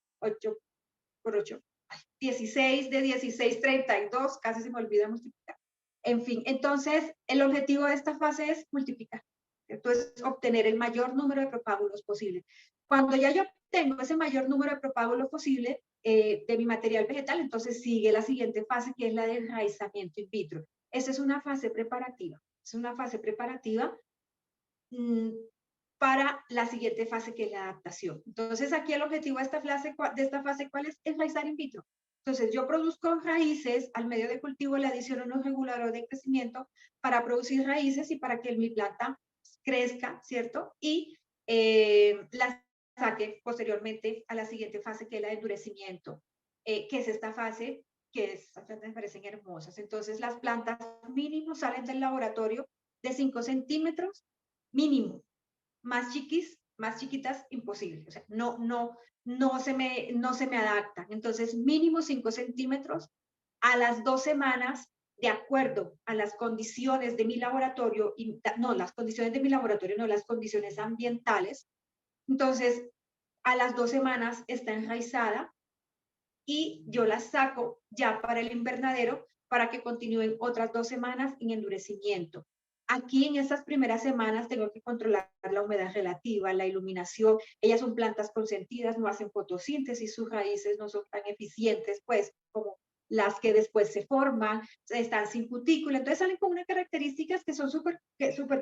por 8, 16, de 16, 32, casi se me olvida multiplicar. En fin, entonces el objetivo de esta fase es multiplicar. Entonces, obtener el mayor número de propágulos posible. Cuando ya yo obtengo ese mayor número de propágulos posible de mi material vegetal, entonces sigue la siguiente fase, que es la de enraizamiento in vitro. Esa es una fase preparativa. Es una fase preparativa para la siguiente fase, que es la adaptación. Entonces, aquí el objetivo de esta fase, ¿cuál es? Enraizar in vitro. Entonces, yo produzco raíces, al medio de cultivo le adiciono unos reguladores de crecimiento para producir raíces y para que mi planta crezca, ¿cierto? Y la saque posteriormente a la siguiente fase, que es la de endurecimiento, que es esta fase, que estas plantas me parecen hermosas. Entonces, las plantas mínimo salen del laboratorio de 5 centímetros, mínimo. Más chiquitas, imposible. O sea, no se me adaptan. Entonces, mínimo 5 centímetros a las 2 semanas, de acuerdo a las condiciones de mi laboratorio, las condiciones de mi laboratorio, no las condiciones ambientales. Entonces, a las 2 semanas está enraizada y yo la saco ya para el invernadero para que continúen otras 2 semanas en endurecimiento. Aquí en estas primeras semanas tengo que controlar la humedad relativa, la iluminación. Ellas son plantas consentidas, no hacen fotosíntesis, sus raíces no son tan eficientes, pues, como las que después se forman, están sin cutícula. Entonces salen con unas características que son súper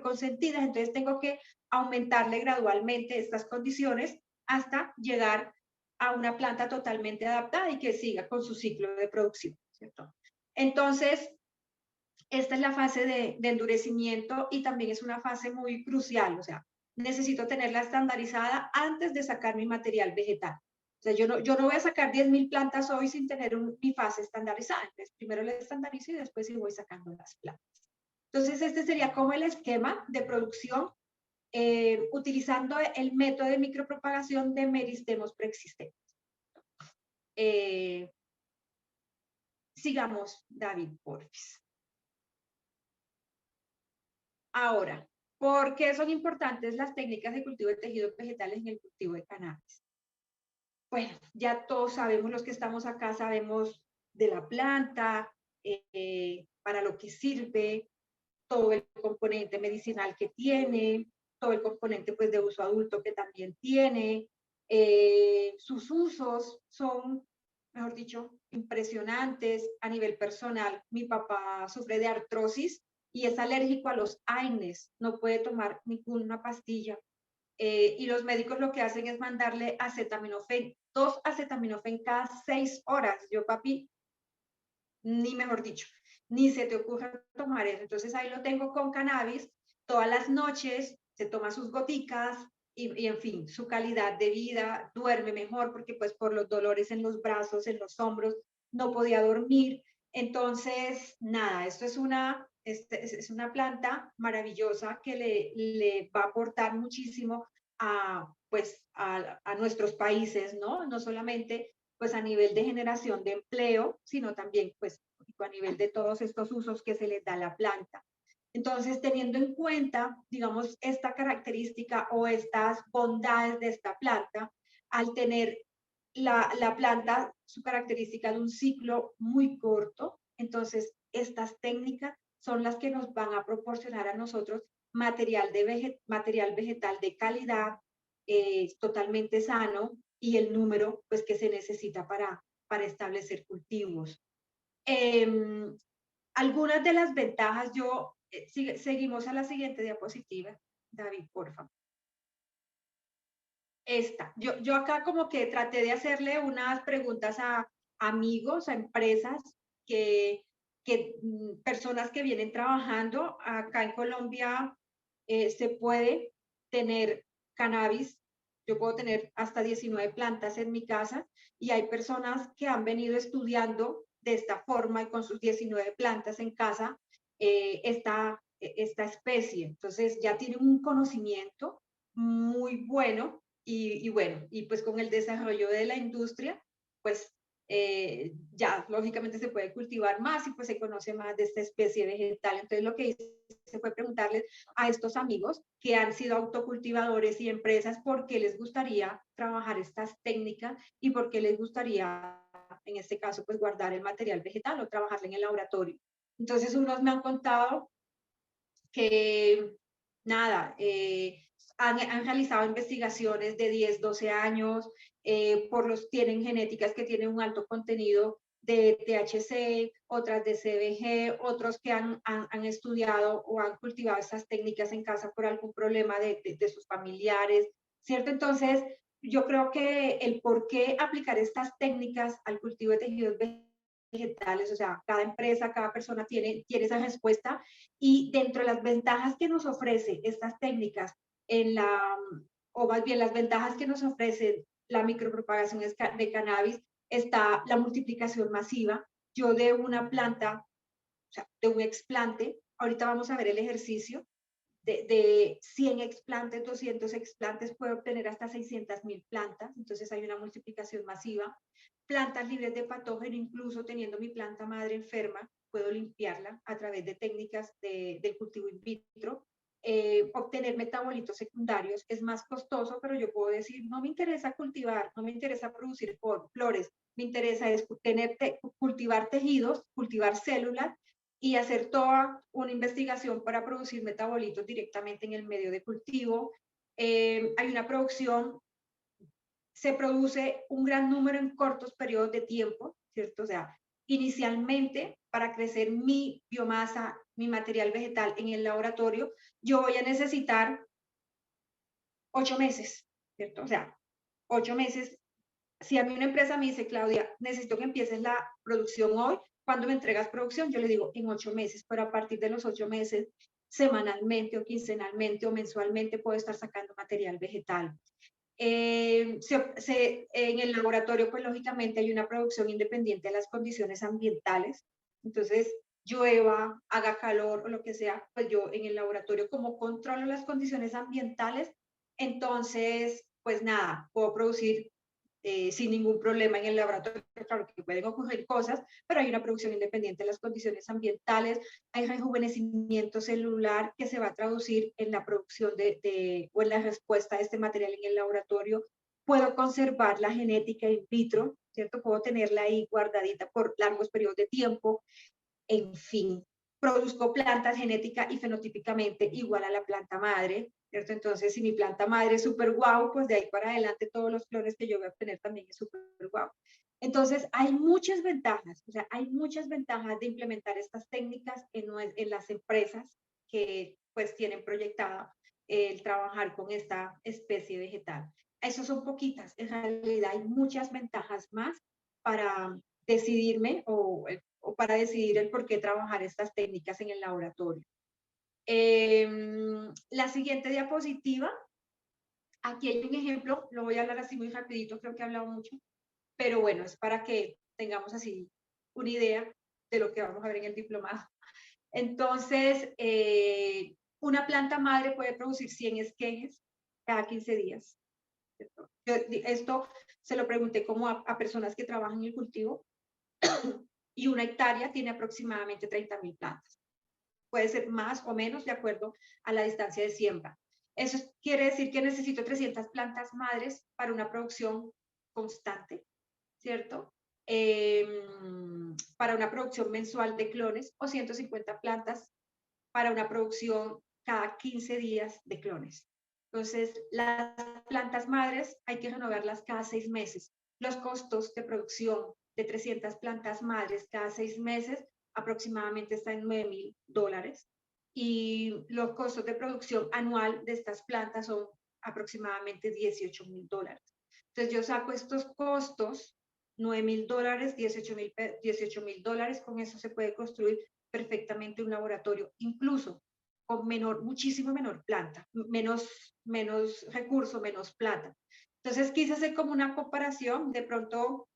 consentidas. Entonces tengo que aumentarle gradualmente estas condiciones hasta llegar a una planta totalmente adaptada y que siga con su ciclo de producción, ¿cierto? Entonces, esta es la fase de endurecimiento y también es una fase muy crucial, o sea, necesito tenerla estandarizada antes de sacar mi material vegetal. O sea, yo no voy a sacar 10.000 plantas hoy sin tener mi fase estandarizada. Entonces, primero la estandarizo y después sí voy sacando las plantas. Entonces, este sería como el esquema de producción utilizando el método de micropropagación de meristemos preexistentes. Sigamos, David, porfis. Ahora, ¿por qué son importantes las técnicas de cultivo de tejidos vegetales en el cultivo de cannabis? Bueno, ya todos sabemos, los que estamos acá sabemos de la planta, para lo que sirve, todo el componente medicinal que tiene, todo el componente pues de uso adulto que también tiene. Sus usos son, mejor dicho, impresionantes a nivel personal. Mi papá sufre de artrosis y es alérgico a los AINES, no puede tomar ninguna pastilla. Y los médicos lo que hacen es mandarle acetaminofén, 2 acetaminofén cada 6 horas. Yo, papi, ni mejor dicho, ni se te ocurra tomar eso. Entonces ahí lo tengo con cannabis, todas las noches se toma sus goticas y en fin, su calidad de vida, duerme mejor porque pues por los dolores en los brazos, en los hombros, no podía dormir. Entonces, nada, esto es una planta maravillosa que le va a aportar muchísimo pues, a nuestros países, ¿no? No solamente pues a nivel de generación de empleo, sino también pues a nivel de todos estos usos que se les da a la planta. Entonces, teniendo en cuenta, digamos, esta característica o estas bondades de esta planta, al tener la planta su característica de un ciclo muy corto, entonces estas técnicas son las que nos van a proporcionar a nosotros material vegetal de calidad, totalmente sano, y el número pues, que se necesita para establecer cultivos. Algunas de las ventajas, seguimos a la siguiente diapositiva, David, por favor. Yo acá como que traté de hacerle unas preguntas a amigos, a empresas, personas que vienen trabajando. Acá en Colombia se puede tener cannabis. Yo puedo tener hasta 19 plantas en mi casa y hay personas que han venido estudiando de esta forma y con sus 19 plantas en casa esta especie. Entonces ya tienen un conocimiento muy bueno y bueno, y pues con el desarrollo de la industria, pues ya lógicamente se puede cultivar más y pues se conoce más de esta especie vegetal. Entonces lo que hice fue preguntarles a estos amigos que han sido autocultivadores y empresas por qué les gustaría trabajar estas técnicas y por qué les gustaría, en este caso, pues guardar el material vegetal o trabajarlo en el laboratorio. Entonces unos me han contado que nada, han realizado investigaciones de 10, 12 años, tienen genéticas que tienen un alto contenido de THC, otras de CBG, otros que han estudiado o han cultivado estas técnicas en casa por algún problema de sus familiares, ¿cierto? Entonces, yo creo que el por qué aplicar estas técnicas al cultivo de tejidos vegetales, o sea, cada empresa, cada persona tiene esa respuesta, y dentro de las ventajas que nos ofrece estas técnicas, o más bien las ventajas que nos ofrece la micropropagación de cannabis, está la multiplicación masiva. Yo de una planta, o sea, de un explante, ahorita vamos a ver el ejercicio, de 100 explantes, 200 explantes, puede obtener hasta 600.000 plantas, entonces hay una multiplicación masiva. Plantas libres de patógeno, incluso teniendo mi planta madre enferma, puedo limpiarla a través de técnicas del cultivo in vitro. Obtener metabolitos secundarios es más costoso, pero yo puedo decir, no me interesa cultivar, no me interesa producir flores, me interesa es cultivar tejidos, cultivar células y hacer toda una investigación para producir metabolitos directamente en el medio de cultivo. Hay una producción, se produce un gran número en cortos periodos de tiempo, ¿cierto? O sea, inicialmente, para crecer mi biomasa, mi material vegetal en el laboratorio, yo voy a necesitar 8 meses, ¿cierto? O sea, 8 meses. Si a mí una empresa me dice, Claudia, necesito que empieces la producción hoy, ¿cuándo me entregas producción? Yo le digo, en 8 meses, pero a partir de los 8 meses, semanalmente o quincenalmente o mensualmente puedo estar sacando material vegetal. En el laboratorio, pues lógicamente hay una producción independiente de las condiciones ambientales. Entonces, llueva, haga calor o lo que sea, pues yo en el laboratorio como controlo las condiciones ambientales, entonces, pues nada, puedo producir sin ningún problema en el laboratorio. Claro que pueden ocurrir cosas, pero hay una producción independiente de las condiciones ambientales, hay rejuvenecimiento celular que se va a traducir en la producción o en la respuesta de este material en el laboratorio. Puedo conservar la genética in vitro, ¿cierto? Puedo tenerla ahí guardadita por largos periodos de tiempo, en fin. produzco plantas genética y fenotípicamente igual a la planta madre, ¿cierto? Entonces, si mi planta madre es súper guau, pues de ahí para adelante todos los clones que yo voy a obtener también es súper guau. Entonces, hay muchas ventajas, o sea, hay muchas ventajas de implementar estas técnicas en las empresas que pues tienen proyectada el trabajar con esta especie vegetal. Eso son poquitas, en realidad hay muchas ventajas más para decidirme o para decidir el por qué trabajar estas técnicas en el laboratorio. La siguiente diapositiva, aquí hay un ejemplo, lo voy a hablar así muy rapidito, creo que he hablado mucho, pero bueno, es para que tengamos así una idea de lo que vamos a ver en el diplomado. Entonces, una planta madre puede producir 100 esquejes cada 15 días. Esto se lo pregunté como a personas que trabajan en el cultivo y una hectárea tiene aproximadamente 30.000 plantas. Puede ser más o menos de acuerdo a la distancia de siembra. Eso quiere decir que necesito 300 plantas madres para una producción constante, ¿cierto? Para una producción mensual de clones o 150 plantas para una producción cada 15 días de clones. Entonces, las plantas madres hay que renovarlas cada 6 meses. Los costos de producción de 300 plantas madres cada 6 meses aproximadamente están en $9.000 y los costos de producción anual de estas plantas son aproximadamente $18.000. Entonces yo saco estos costos, $9.000, $18.000, con eso se puede construir perfectamente un laboratorio, incluso con muchísimo menor planta, menos recurso, menos plata. Entonces quise hacer como una comparación de pronto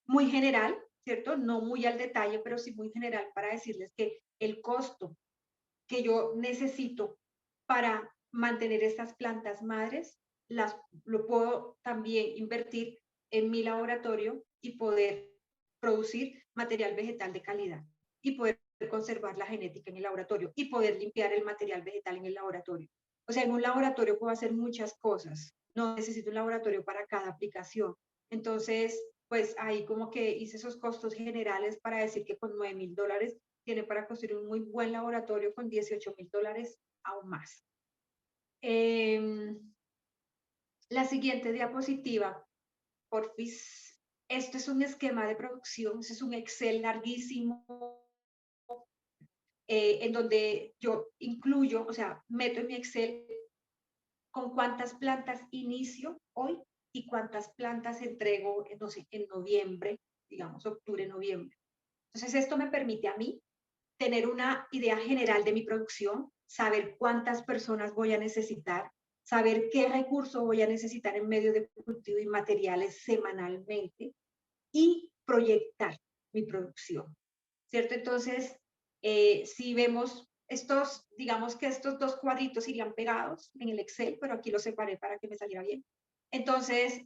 muy general, ¿cierto? No muy al detalle, pero sí muy general para decirles que el costo que yo necesito para mantener estas plantas madres, lo puedo también invertir en mi laboratorio y poder producir material vegetal de calidad y poder conservar la genética en el laboratorio y poder limpiar el material vegetal en el laboratorio. O sea, en un laboratorio puedo hacer muchas cosas. No necesito un laboratorio para cada aplicación. Entonces, pues ahí como que hice esos costos generales para decir que con $9.000 tiene para construir un muy buen laboratorio, con $18.000 aún más. La siguiente diapositiva, porfis. Esto es un esquema de producción, este es un Excel larguísimo, en donde yo incluyo, o sea, meto en mi Excel con cuántas plantas inicio hoy y cuántas plantas entrego, no sé, en noviembre, digamos, octubre, noviembre. Entonces, esto me permite a mí tener una idea general de mi producción, saber cuántas personas voy a necesitar, saber qué recursos voy a necesitar en medio de cultivo y materiales semanalmente y proyectar mi producción, ¿cierto? Entonces, si vemos estos, digamos que estos dos cuadritos irían pegados en el Excel, pero aquí los separé para que me saliera bien. Entonces,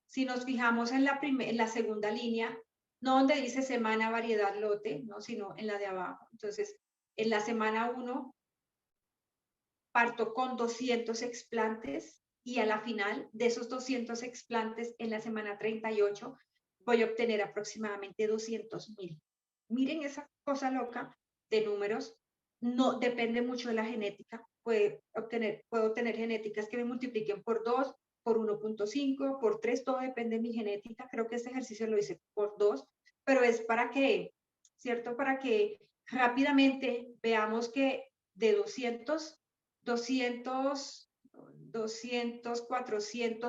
si nos fijamos en la segunda línea, no donde dice semana, variedad, lote, ¿no? Sino en la de abajo. Entonces, en la semana 1 parto con 200 explantes y a la final de esos 200 explantes en la semana 38 voy a obtener aproximadamente 200.000. Miren esa cosa loca de números. No depende mucho de la genética. Puedo tener genéticas que me multipliquen por 2, por 1.5, por 3, todo depende de mi genética. Creo que este ejercicio lo hice por 2, pero es para que, ¿cierto? Para que rápidamente veamos que de 200, 400,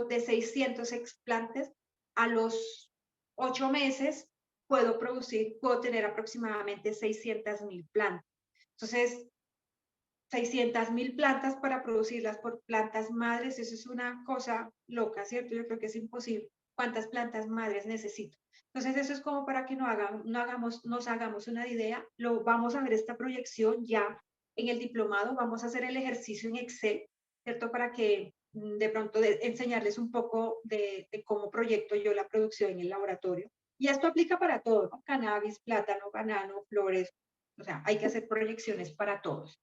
de 600 explantes, a los 8 meses puedo tener aproximadamente 600.000 plantas. Entonces, 600.000 plantas para producirlas por plantas madres, eso es una cosa loca, ¿cierto? Yo creo que es imposible. ¿Cuántas plantas madres necesito? Entonces, eso es como para que nos hagamos una idea. Vamos a ver esta proyección ya en el diplomado, vamos a hacer el ejercicio en Excel, ¿cierto? Para que de pronto enseñarles un poco de cómo proyecto yo la producción en el laboratorio. Y esto aplica para todo, ¿no? Cannabis, plátano, banano, flores, o sea, hay que hacer proyecciones para todos.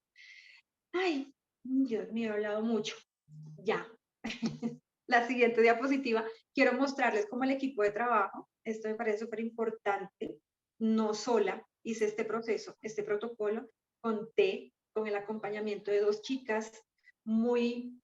Ay, Dios mío, he hablado mucho. Ya. La siguiente diapositiva, quiero mostrarles cómo el equipo de trabajo, esto me parece súper importante, no sola, hice este proceso, este protocolo, conté con el acompañamiento de 2 chicas muy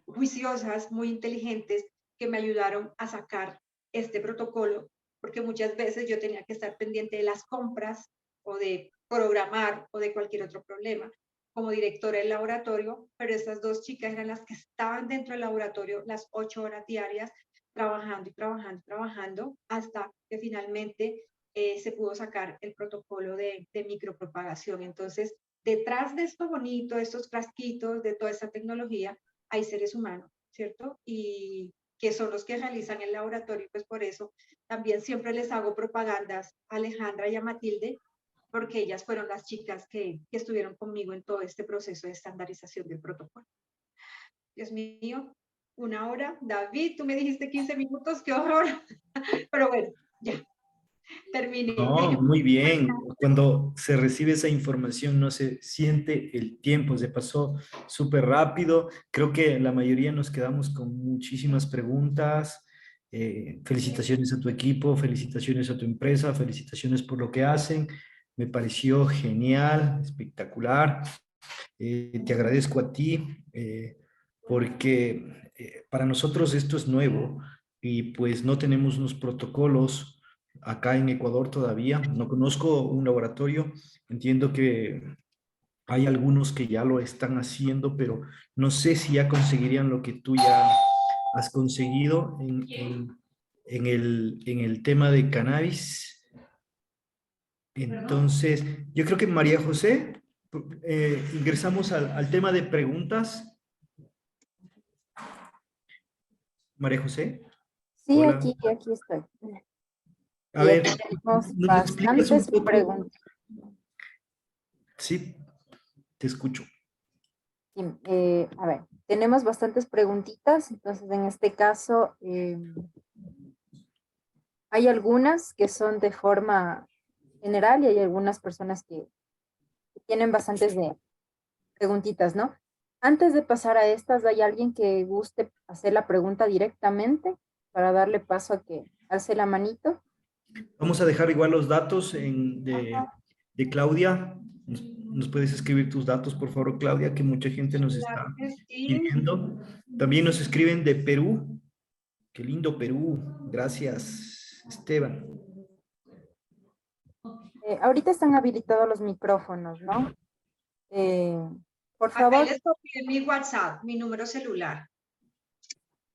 juiciosas, muy inteligentes, que me ayudaron a sacar este protocolo, porque muchas veces yo tenía que estar pendiente de las compras o de programar o de cualquier otro problema como directora del laboratorio, pero estas 2 chicas eran las que estaban dentro del laboratorio las 8 horas diarias, trabajando y trabajando, trabajando, hasta que finalmente se pudo sacar el protocolo de micropropagación. Entonces, detrás de esto bonito, de estos frasquitos, de toda esta tecnología, hay seres humanos, ¿cierto? Y que son los que realizan el laboratorio, pues por eso también siempre les hago propagandas a Alejandra y a Matilde, porque ellas fueron las chicas que estuvieron conmigo en todo este proceso de estandarización del protocolo. Dios mío, 1 hora. David, tú me dijiste 15 minutos, qué horror. Pero bueno, ya, terminé. No, muy bien. Cuando se recibe esa información no se siente el tiempo, se pasó súper rápido. Creo que la mayoría nos quedamos con muchísimas preguntas. Felicitaciones a tu equipo, felicitaciones a tu empresa, felicitaciones por lo que hacen. Me pareció genial, espectacular. Te agradezco a ti porque para nosotros esto es nuevo y pues no tenemos unos protocolos acá en Ecuador todavía. No conozco un laboratorio, entiendo que hay algunos que ya lo están haciendo, pero no sé si ya conseguirían lo que tú ya has conseguido en el tema de cannabis. Entonces, yo creo que María José, ingresamos al tema de preguntas. María José, Sí, hola. aquí estoy. A Y ver, aquí tenemos ¿nos explicas un bastantes poco? preguntas. Sí, te escucho. Sí, a ver, tenemos bastantes preguntitas, entonces en este caso hay algunas que son de forma general y hay algunas personas que tienen bastantes de preguntitas, ¿no? Antes de pasar a estas, ¿hay alguien que guste hacer la pregunta directamente para darle paso a que alce la manito? Vamos a dejar igual los datos Ajá. de Claudia. ¿Nos puedes escribir tus datos, por favor, Claudia? Que mucha gente nos está Claro que sí. pidiendo. También nos escriben de Perú. Qué lindo Perú. Gracias, Esteban. Ahorita están habilitados los micrófonos, ¿no? Eh, por Ahí favor, les copié mi WhatsApp, mi número celular.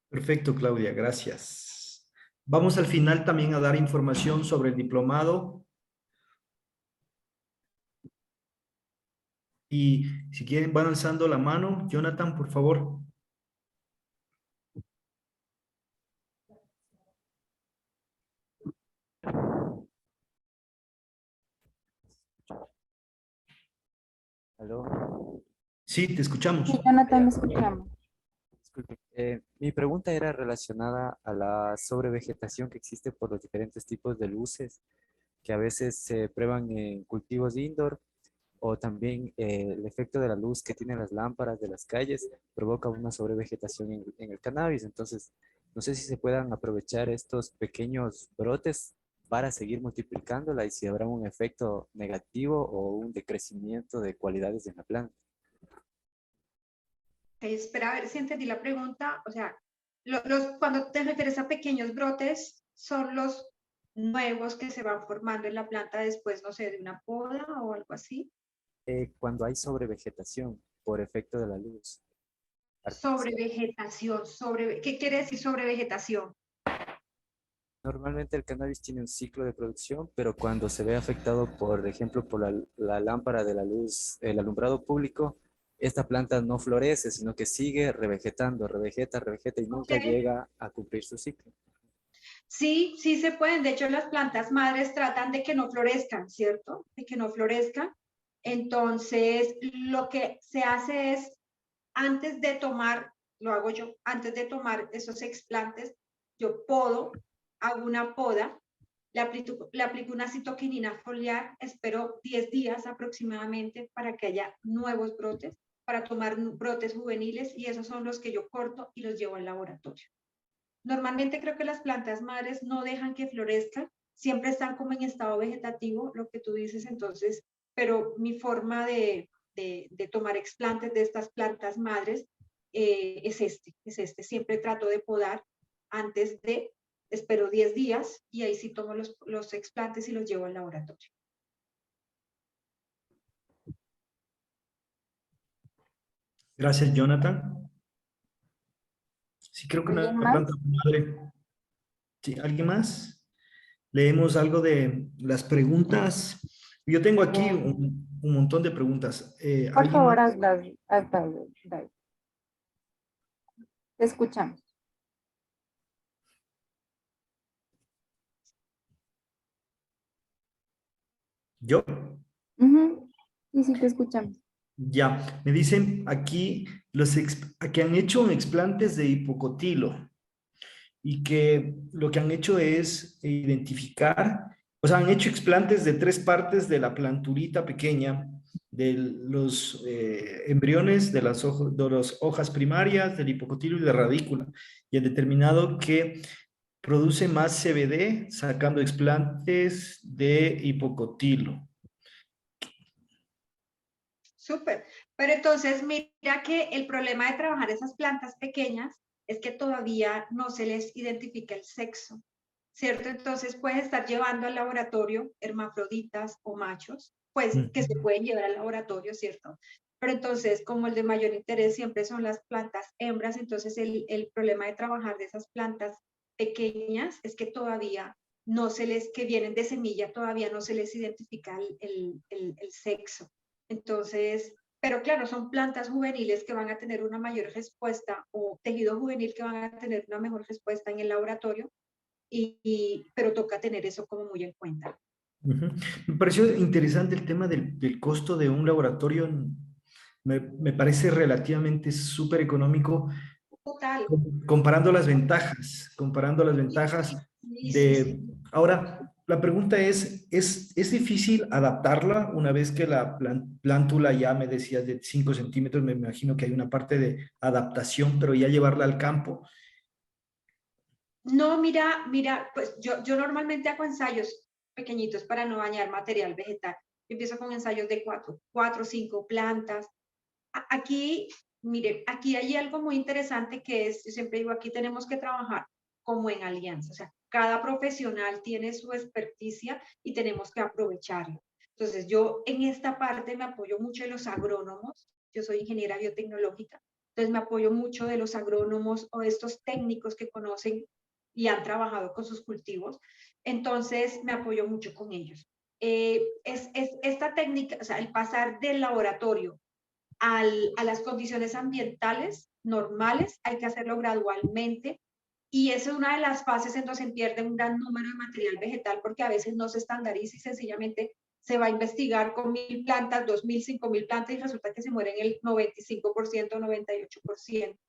Perfecto, Claudia, gracias. Vamos al final también a dar información sobre el diplomado. Y si quieren, van alzando la mano. Jonathan, por favor. Aló. Sí, te escuchamos. sí, Jonathan, me Ya. escuchamos. Disculpe. Mi pregunta era relacionada a la sobrevegetación que existe por los diferentes tipos de luces que a veces se prueban en cultivos indoor o también el efecto de la luz que tienen las lámparas de las calles provoca una sobrevegetación en el cannabis. Entonces, no sé si se puedan aprovechar estos pequeños brotes para seguir multiplicándola y si habrá un efecto negativo o un decrecimiento de cualidades en la planta. Espera a ver si entendí la pregunta. O sea, cuando te refieres a pequeños brotes, son los nuevos que se van formando en la planta después, no sé, de una poda o algo así. Cuando hay sobrevegetación por efecto de la luz Sobre artificial. vegetación, ¿qué quiere decir sobre vegetación? Normalmente el cannabis tiene un ciclo de producción, pero cuando se ve afectado, por ejemplo, por la lámpara de la luz, el alumbrado público, esta planta no florece, sino que sigue revegetando, revegeta, revegeta y Ok. nunca llega a cumplir su ciclo. Sí, sí se pueden. De hecho, las plantas madres tratan de que no florezcan, ¿cierto? De que no florezcan. Entonces, lo que se hace es, antes de tomar, lo hago yo, antes de tomar esos explantes, yo podo, hago una poda, le aplico una citoquinina foliar, espero 10 días aproximadamente para que haya nuevos brotes, para tomar brotes juveniles y esos son los que yo corto y los llevo al laboratorio. Normalmente creo que las plantas madres no dejan que florezcan, siempre están como en estado vegetativo, lo que tú dices, entonces, pero mi forma de tomar explantes de estas plantas madres es este. Siempre trato de podar antes de, espero 10 días y ahí sí tomo los explantes y los llevo al laboratorio. Gracias, Jonathan. Sí, creo que ¿Alguien una más? planta madre. Sí, ¿alguien más? Leemos algo de las preguntas. Yo tengo aquí Eh, un montón de preguntas. por ¿Alguien más? favor, hazlas. David. Te escuchamos. ¿Yo? Ujú. Sí, sí, te escuchamos. Ya, me dicen aquí que han hecho explantes de hipocotilo y que lo que han hecho es identificar, o sea, han hecho explantes de 3 partes de la plantulita pequeña, de los embriones de las hojas primarias, del hipocotilo y de radícula, y han determinado que produce más CBD sacando explantes de hipocotilo. Súper. Pero entonces, mira que el problema de trabajar esas plantas pequeñas es que todavía no se les identifica el sexo, ¿cierto? Entonces puedes estar llevando al laboratorio hermafroditas o machos, pues que se pueden llevar al laboratorio, ¿cierto? Pero entonces, como el de mayor interés siempre son las plantas hembras, entonces el problema de trabajar de esas plantas pequeñas es que todavía no se les, que vienen de semilla, todavía no se les identifica el sexo. Entonces, pero claro, son plantas juveniles que van a tener una mayor respuesta o tejido juvenil que van a tener una mejor respuesta en el laboratorio, pero toca tener eso como muy en cuenta. Ujú. Me pareció interesante el tema del costo de un laboratorio. Me parece relativamente súper económico Total. comparando las Sí, ventajas sí, sí, sí. de... Ahora, la pregunta ¿es difícil adaptarla una vez que la plántula ya me decías de 5 centímetros? Me imagino que hay una parte de adaptación, pero ya llevarla al campo. No, mira, pues yo normalmente hago ensayos pequeñitos para no dañar material vegetal. Yo empiezo con ensayos de 5 plantas. Aquí, mire, aquí hay algo muy interesante que es, yo siempre digo, aquí tenemos que trabajar como en alianza, o sea, cada profesional tiene su experticia y tenemos que aprovecharlo. Entonces, yo en esta parte me apoyo mucho de los agrónomos, yo soy ingeniera biotecnológica, entonces me apoyo mucho de los agrónomos o de estos técnicos que conocen y han trabajado con sus cultivos, entonces me apoyo mucho con ellos. Es esta técnica, o sea, el pasar del laboratorio a las condiciones ambientales normales, hay que hacerlo gradualmente y esa es una de las fases en donde se pierde un gran número de material vegetal porque a veces no se estandariza y sencillamente se va a investigar con 1000 plantas, 2000, 5000 plantas y resulta que se mueren el 95%, 98%.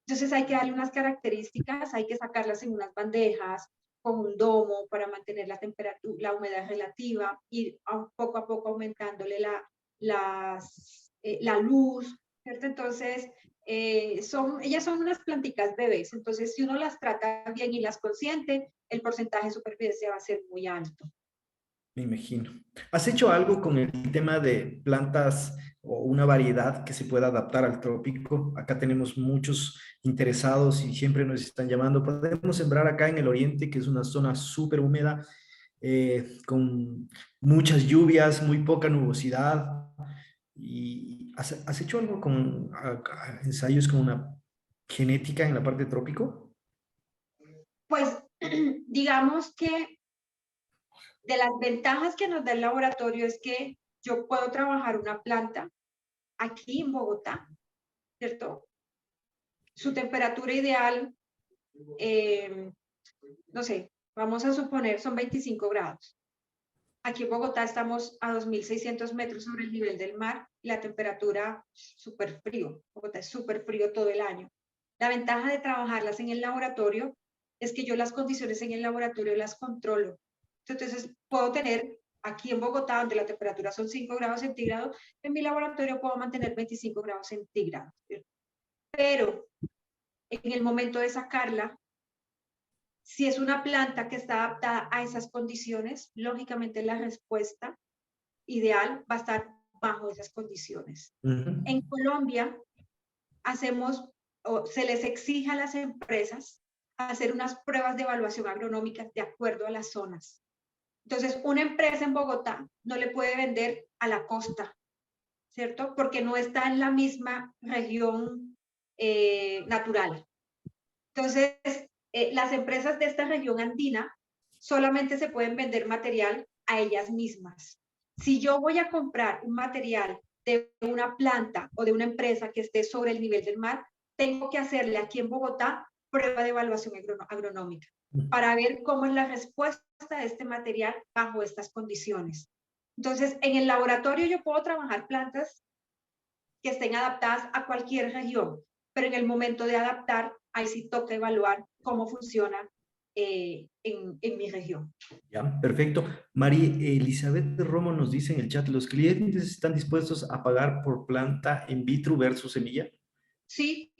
Entonces hay que darle unas características, hay que sacarlas en unas bandejas, con un domo para mantener la temperatura, la humedad relativa, ir poco a poco aumentándole la luz, ¿cierto? Entonces, ellas son unas planticas bebés, entonces si uno las trata bien y las consiente, el porcentaje de supervivencia va a ser muy alto. Me imagino. ¿Has hecho algo con el tema de plantas o una variedad que se pueda adaptar al trópico? Acá tenemos muchos interesados y siempre nos están llamando. Podemos sembrar acá en el oriente, que es una zona súper húmeda, con muchas lluvias, muy poca nubosidad. ¿Y has hecho algo con ensayos con una genética en la parte trópico? Pues digamos que de las ventajas que nos da el laboratorio es que yo puedo trabajar una planta aquí en Bogotá, ¿cierto? Su temperatura ideal, eh, no sé, vamos a suponer son 25 grados. Aquí en Bogotá estamos a 2.600 metros sobre el nivel del mar y la temperatura súper frío. Bogotá es súper frío todo el año. La ventaja de trabajarlas en el laboratorio es que yo las condiciones en el laboratorio las controlo. Entonces puedo tener aquí en Bogotá, donde la temperatura son 5 grados centígrados, en mi laboratorio puedo mantener 25 grados centígrados. ¿Cierto? Pero en el momento de sacarla, Si es una planta que está adaptada a esas condiciones, lógicamente la respuesta ideal va a estar bajo esas condiciones. En Colombia hacemos, o se les exige a las empresas hacer unas pruebas de evaluación agronómica de acuerdo a las zonas. Entonces, una empresa en Bogotá no le puede vender a la costa, ¿cierto? Porque no está en la misma región natural. Entonces, las empresas de esta región andina solamente se pueden vender material a ellas mismas. Si yo voy a comprar un material de una planta o de una empresa que esté sobre el nivel del mar, tengo que hacerle aquí en Bogotá prueba de evaluación agronómica para ver cómo es la respuesta de este material bajo estas condiciones. Entonces, en el laboratorio yo puedo trabajar plantas que estén adaptadas a cualquier región, pero en el momento de adaptar, ahí sí toca evaluar cómo funciona en mi región. Ya, perfecto. María Elizabeth Romo nos dice en el chat, ¿los clientes están dispuestos a pagar por planta in vitro versus semilla? Sí,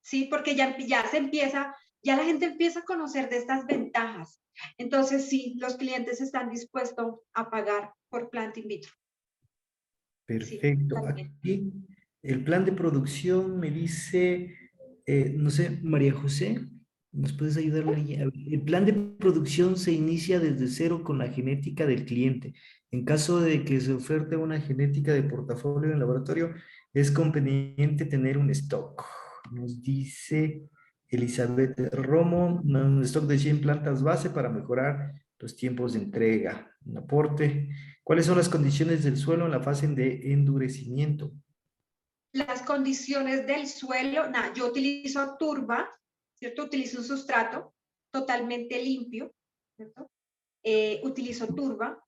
sí, porque ya se empieza, ya la gente empieza a conocer de estas ventajas. Entonces, sí, los clientes están dispuestos a pagar por planta in vitro. Perfecto. Sí, aquí el plan de producción me dice, no sé, María José, ¿nos puedes ayudar? El plan de producción se inicia desde cero con la genética del cliente. En caso de que se oferte una genética de portafolio en el laboratorio, es conveniente tener un stock. Nos dice Elizabeth Romo, un stock de 100 plantas base para mejorar los tiempos de entrega. Un aporte. ¿Cuáles son las condiciones del suelo en la fase de endurecimiento? las condiciones del suelo, nada, yo utilizo turba, ¿cierto? Utilizo un sustrato totalmente limpio, ¿cierto? Utilizo turba.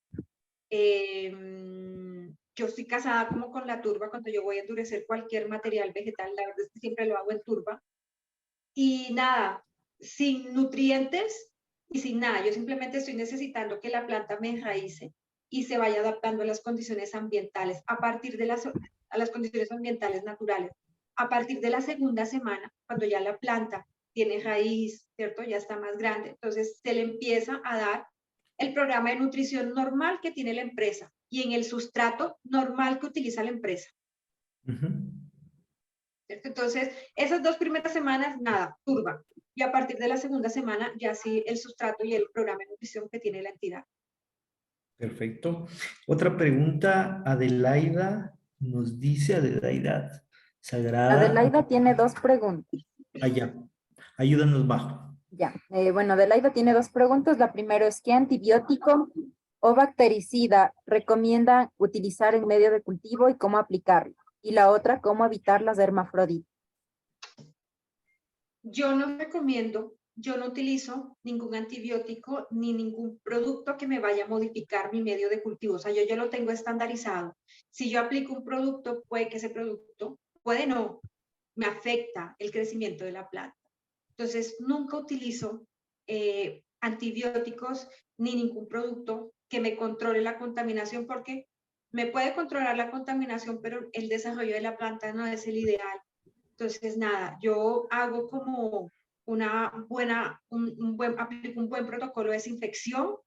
Yo estoy casada como con la turba cuando yo voy a endurecer cualquier material vegetal, la verdad es que siempre lo hago en turba. Y nada, sin nutrientes y sin nada, yo simplemente estoy necesitando que la planta me enraíce y se vaya adaptando a las condiciones ambientales, a partir de a las condiciones ambientales naturales. A partir de la segunda semana, cuando ya la planta tiene raíz, ¿cierto? Ya está más grande, entonces se le empieza a dar el programa de nutrición normal que tiene la empresa y en el sustrato normal que utiliza la empresa. ¿Cierto? Entonces, esas 2 primeras semanas, nada, turba. Y a partir de la segunda semana, ya sí el sustrato y el programa de nutrición que tiene la entidad. Perfecto. Otra pregunta, Adelaida nos dice, Adelaida Sagrada, Adelaida tiene 2 preguntas. allá, ayúdanos bajo. Ya, bueno, Adelaida tiene 2 preguntas. La primera es, ¿qué antibiótico o bactericida recomienda utilizar en medio de cultivo y cómo aplicarlo? Y la otra, ¿cómo evitar las hermafroditas? Yo no recomiendo, yo no utilizo ningún antibiótico ni ningún producto que me vaya a modificar mi medio de cultivo. O sea, yo lo tengo estandarizado. Si yo aplico un producto, puede que ese producto, puede no, me afecta el crecimiento de la planta. Entonces, nunca utilizo antibióticos ni ningún producto que me controle la contaminación porque me puede controlar la contaminación, pero el desarrollo de la planta no es el ideal. Entonces, nada, yo hago como aplico un buen protocolo de desinfección.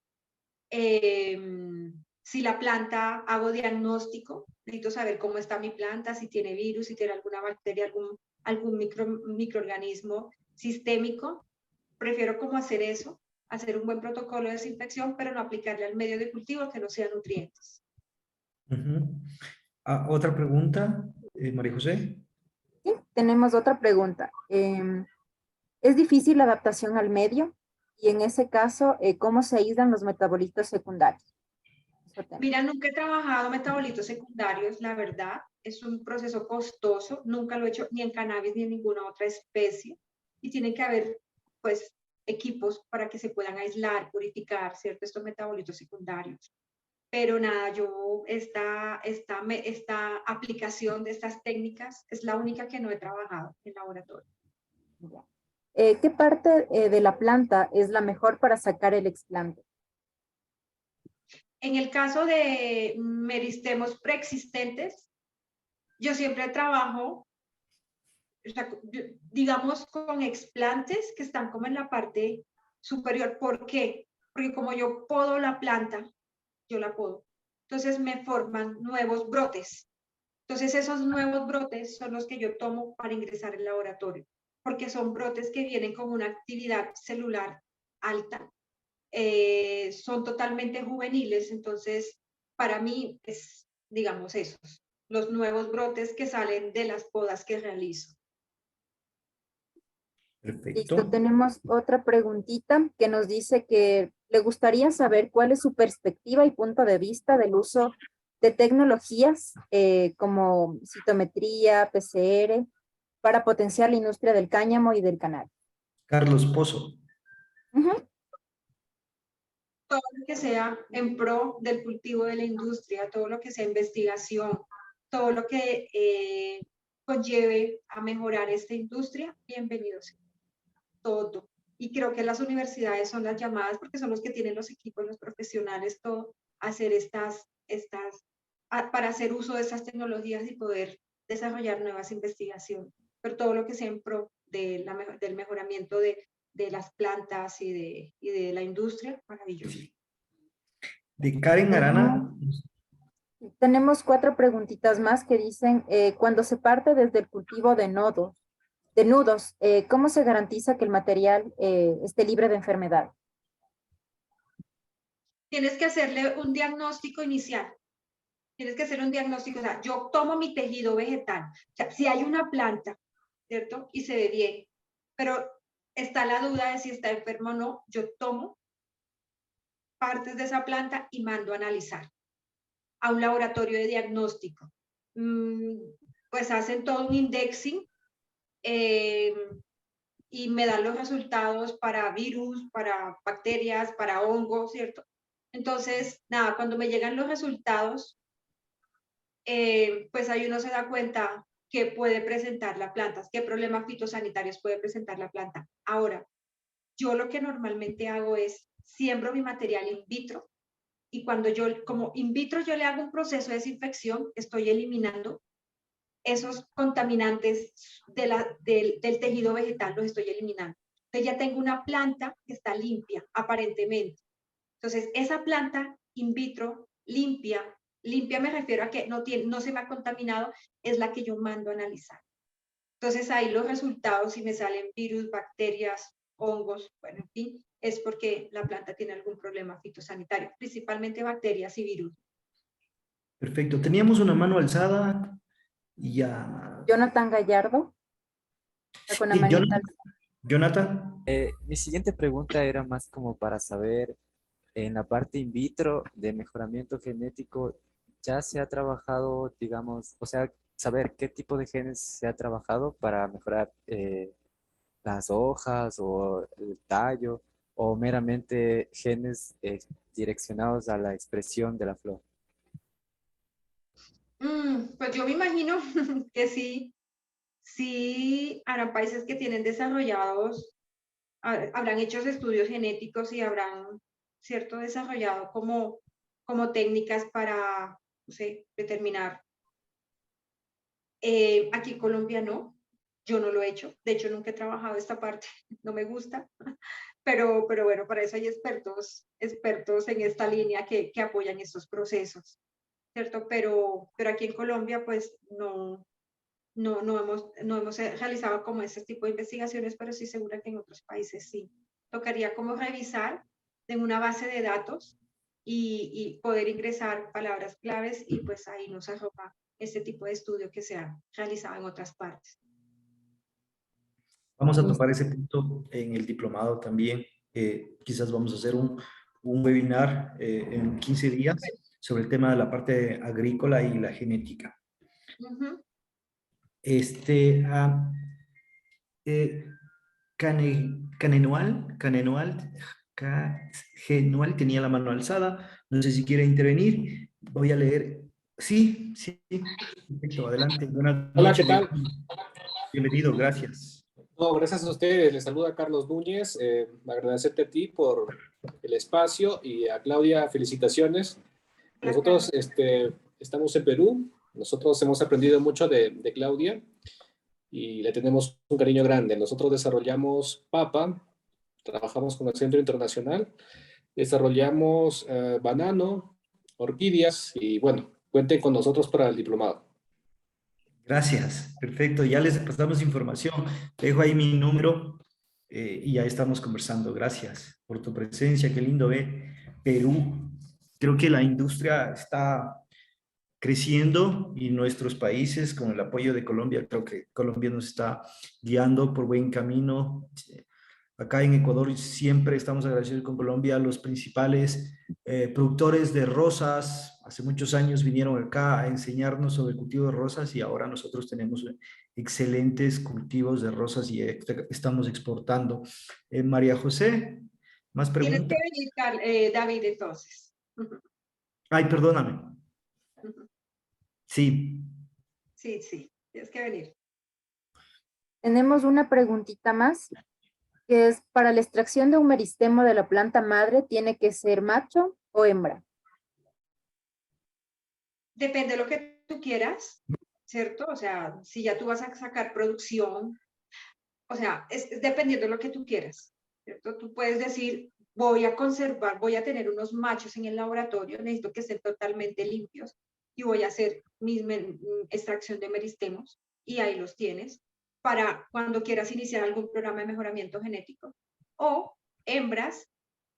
Si la planta, hago diagnóstico, necesito saber cómo está mi planta, si tiene virus, si tiene alguna bacteria, algún microorganismo sistémico. Prefiero como hacer eso, hacer un buen protocolo de desinfección, pero no aplicarle al medio de cultivo que no sean nutrientes. Otra pregunta, María José. Sí, tenemos otra pregunta. ¿Es difícil la adaptación al medio? Y en ese caso, ¿cómo se aíslan los metabolitos secundarios? Mira, nunca he trabajado metabolitos secundarios, la verdad. Es un proceso costoso. Nunca lo he hecho ni en cannabis ni en ninguna otra especie. Y tiene que haber, pues, equipos para que se puedan aislar, purificar, ¿cierto? Estos metabolitos secundarios. Pero nada, yo esta aplicación de estas técnicas es la única que no he trabajado en laboratorio. ¿Qué parte de la planta es la mejor para sacar el explante? En el caso de meristemos preexistentes, yo siempre trabajo, o sea, digamos, con explantes que están como en la parte superior. ¿Por qué? Porque como yo podo la planta, yo la podo. Entonces me forman nuevos brotes. Entonces esos nuevos brotes son los que yo tomo para ingresar al laboratorio, porque son brotes que vienen con una actividad celular alta, son totalmente juveniles, entonces para mí es, digamos, esos, los nuevos brotes que salen de las podas que realizo. Listo, Perfecto. tenemos otra preguntita que nos dice que le gustaría saber cuál es su perspectiva y punto de vista del uso de tecnologías como citometría, PCR, para potenciar la industria del cáñamo y del canal. Carlos Pozo. Ujú. Todo lo que sea en pro del cultivo de la industria, todo lo que sea investigación, todo lo que conlleve a mejorar esta industria, bienvenido sea. Todo. Y creo que las universidades son las llamadas porque son los que tienen los equipos, los profesionales, todo, a hacer para hacer uso de estas tecnologías y poder desarrollar nuevas investigaciones. Pero todo lo que sea en pro del mejoramiento de las plantas y de la industria, maravilloso. De Karen Arana. Tenemos 4 preguntitas más que dicen, cuando se parte desde el cultivo de nudos, ¿cómo se garantiza que el material esté libre de enfermedad? Tienes que hacerle un diagnóstico inicial. Tienes que hacer un diagnóstico. O sea, yo tomo mi tejido vegetal. O sea, si hay una planta, ¿cierto? Y se ve bien, pero está la duda de si está enfermo o no, yo tomo partes de esa planta y mando a analizar a un laboratorio de diagnóstico. Pues hacen todo un indexing y me dan los resultados para virus, para bacterias, para hongos, ¿cierto? Entonces, nada, cuando me llegan los resultados, pues ahí uno se da cuenta qué puede presentar la planta, qué problemas fitosanitarios puede presentar la planta. Ahora, yo lo que normalmente hago es siembro mi material in vitro y cuando yo, como in vitro, yo le hago un proceso de desinfección, estoy eliminando esos contaminantes del tejido vegetal, los estoy eliminando. Entonces ya tengo una planta que está limpia, aparentemente. Entonces, esa planta in vitro, limpia me refiero a que no se me ha contaminado, es la que yo mando a analizar. Entonces, ahí los resultados, si me salen virus, bacterias, hongos, bueno, en fin, es porque la planta tiene algún problema fitosanitario, principalmente bacterias y virus. Perfecto. Teníamos una mano alzada y ya. Jonathan Gallardo, está con la Sí, manita alzada. Jonathan. Mi siguiente pregunta era más como para saber, en la parte in vitro de mejoramiento genético, ¿ya se ha trabajado, digamos, o sea, saber qué tipo de genes se ha trabajado para mejorar las hojas o el tallo, o meramente genes direccionados a la expresión de la flor? Pues yo me imagino que sí habrán países que tienen desarrollados, habrán hecho estudios genéticos y habrán, cierto, desarrollado como técnicas para, no sé, determinar. Aquí en Colombia no, yo no lo he hecho, de hecho nunca he trabajado esta parte, no me gusta, pero bueno, para eso hay expertos en esta línea que apoyan estos procesos, ¿cierto? Pero aquí en Colombia pues no hemos realizado como ese tipo de investigaciones, pero sí segura que en otros países sí. Tocaría como revisar en una base de datos y poder ingresar palabras claves y pues ahí nos arroja este tipo de estudio que se ha realizado en otras partes. Vamos a Listo. topar ese punto en el diplomado también. Quizás vamos a hacer un webinar en 15 días sobre el tema de la parte agrícola y la genética. Ujú. Este, eh, Genual tenía la mano alzada. No sé si quiere intervenir. Voy a leer. Sí, sí, perfecto. Adelante. Buenas Hola, ¿qué noches. tal? Bienvenido, gracias. No, gracias a ustedes. Les saluda Carlos Núñez. Agradecerte a ti por el espacio y a Claudia, felicitaciones. Hola, Nosotros Carlos. estamos en Perú. Nosotros hemos aprendido mucho de Claudia y le tenemos un cariño grande. Nosotros desarrollamos papa, trabajamos con el Centro Internacional, desarrollamos banano, orquídeas y bueno, cuenten con nosotros para el diplomado. Gracias, perfecto. Ya les pasamos información. Dejo ahí mi número y ya estamos conversando. Gracias por tu presencia. Qué lindo ver Perú. Creo que la industria está creciendo y nuestros países, con el apoyo de Colombia, creo que Colombia nos está guiando por buen camino. Acá en Ecuador siempre estamos agradecidos con Colombia. Los principales productores de rosas hace muchos años vinieron acá a enseñarnos sobre el cultivo de rosas y ahora nosotros tenemos excelentes cultivos de rosas y estamos exportando. María José, ¿más Tienes que preguntas? venir, David, entonces. Ay, perdóname. Sí. Sí, sí, tienes que venir. Tenemos una preguntita más, que es, para la extracción de un meristemo de la planta madre, ¿tiene que ser macho o hembra? Depende de lo que tú quieras, ¿cierto? O sea, si ya tú vas a sacar producción, o sea, es dependiendo de lo que tú quieras, ¿cierto? Tú puedes decir, voy a conservar, voy a tener unos machos en el laboratorio, necesito que estén totalmente limpios y voy a hacer mi extracción de meristemos y ahí los tienes para cuando quieras iniciar algún programa de mejoramiento genético. O hembras,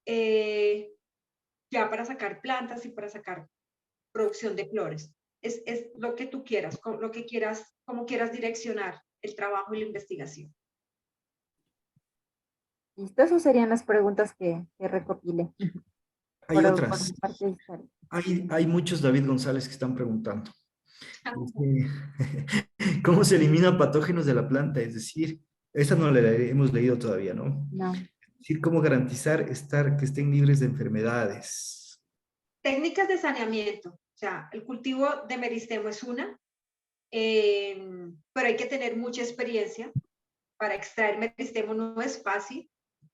ya para sacar plantas y para sacar producción de flores. Es lo que tú quieras, lo que quieras, como quieras direccionar el trabajo y la investigación. Listo, esas serían las preguntas que recopilé Hay por otras. mi parte de historia. Hay muchos David González que están preguntando. ¿Cómo se eliminan patógenos de la planta? Es decir, esa no la hemos leído todavía, ¿no? No. Es decir, ¿cómo garantizar que estén libres de enfermedades? Técnicas de saneamiento. O sea, el cultivo de meristemo es una, pero hay que tener mucha experiencia. Para extraer meristemo no es fácil.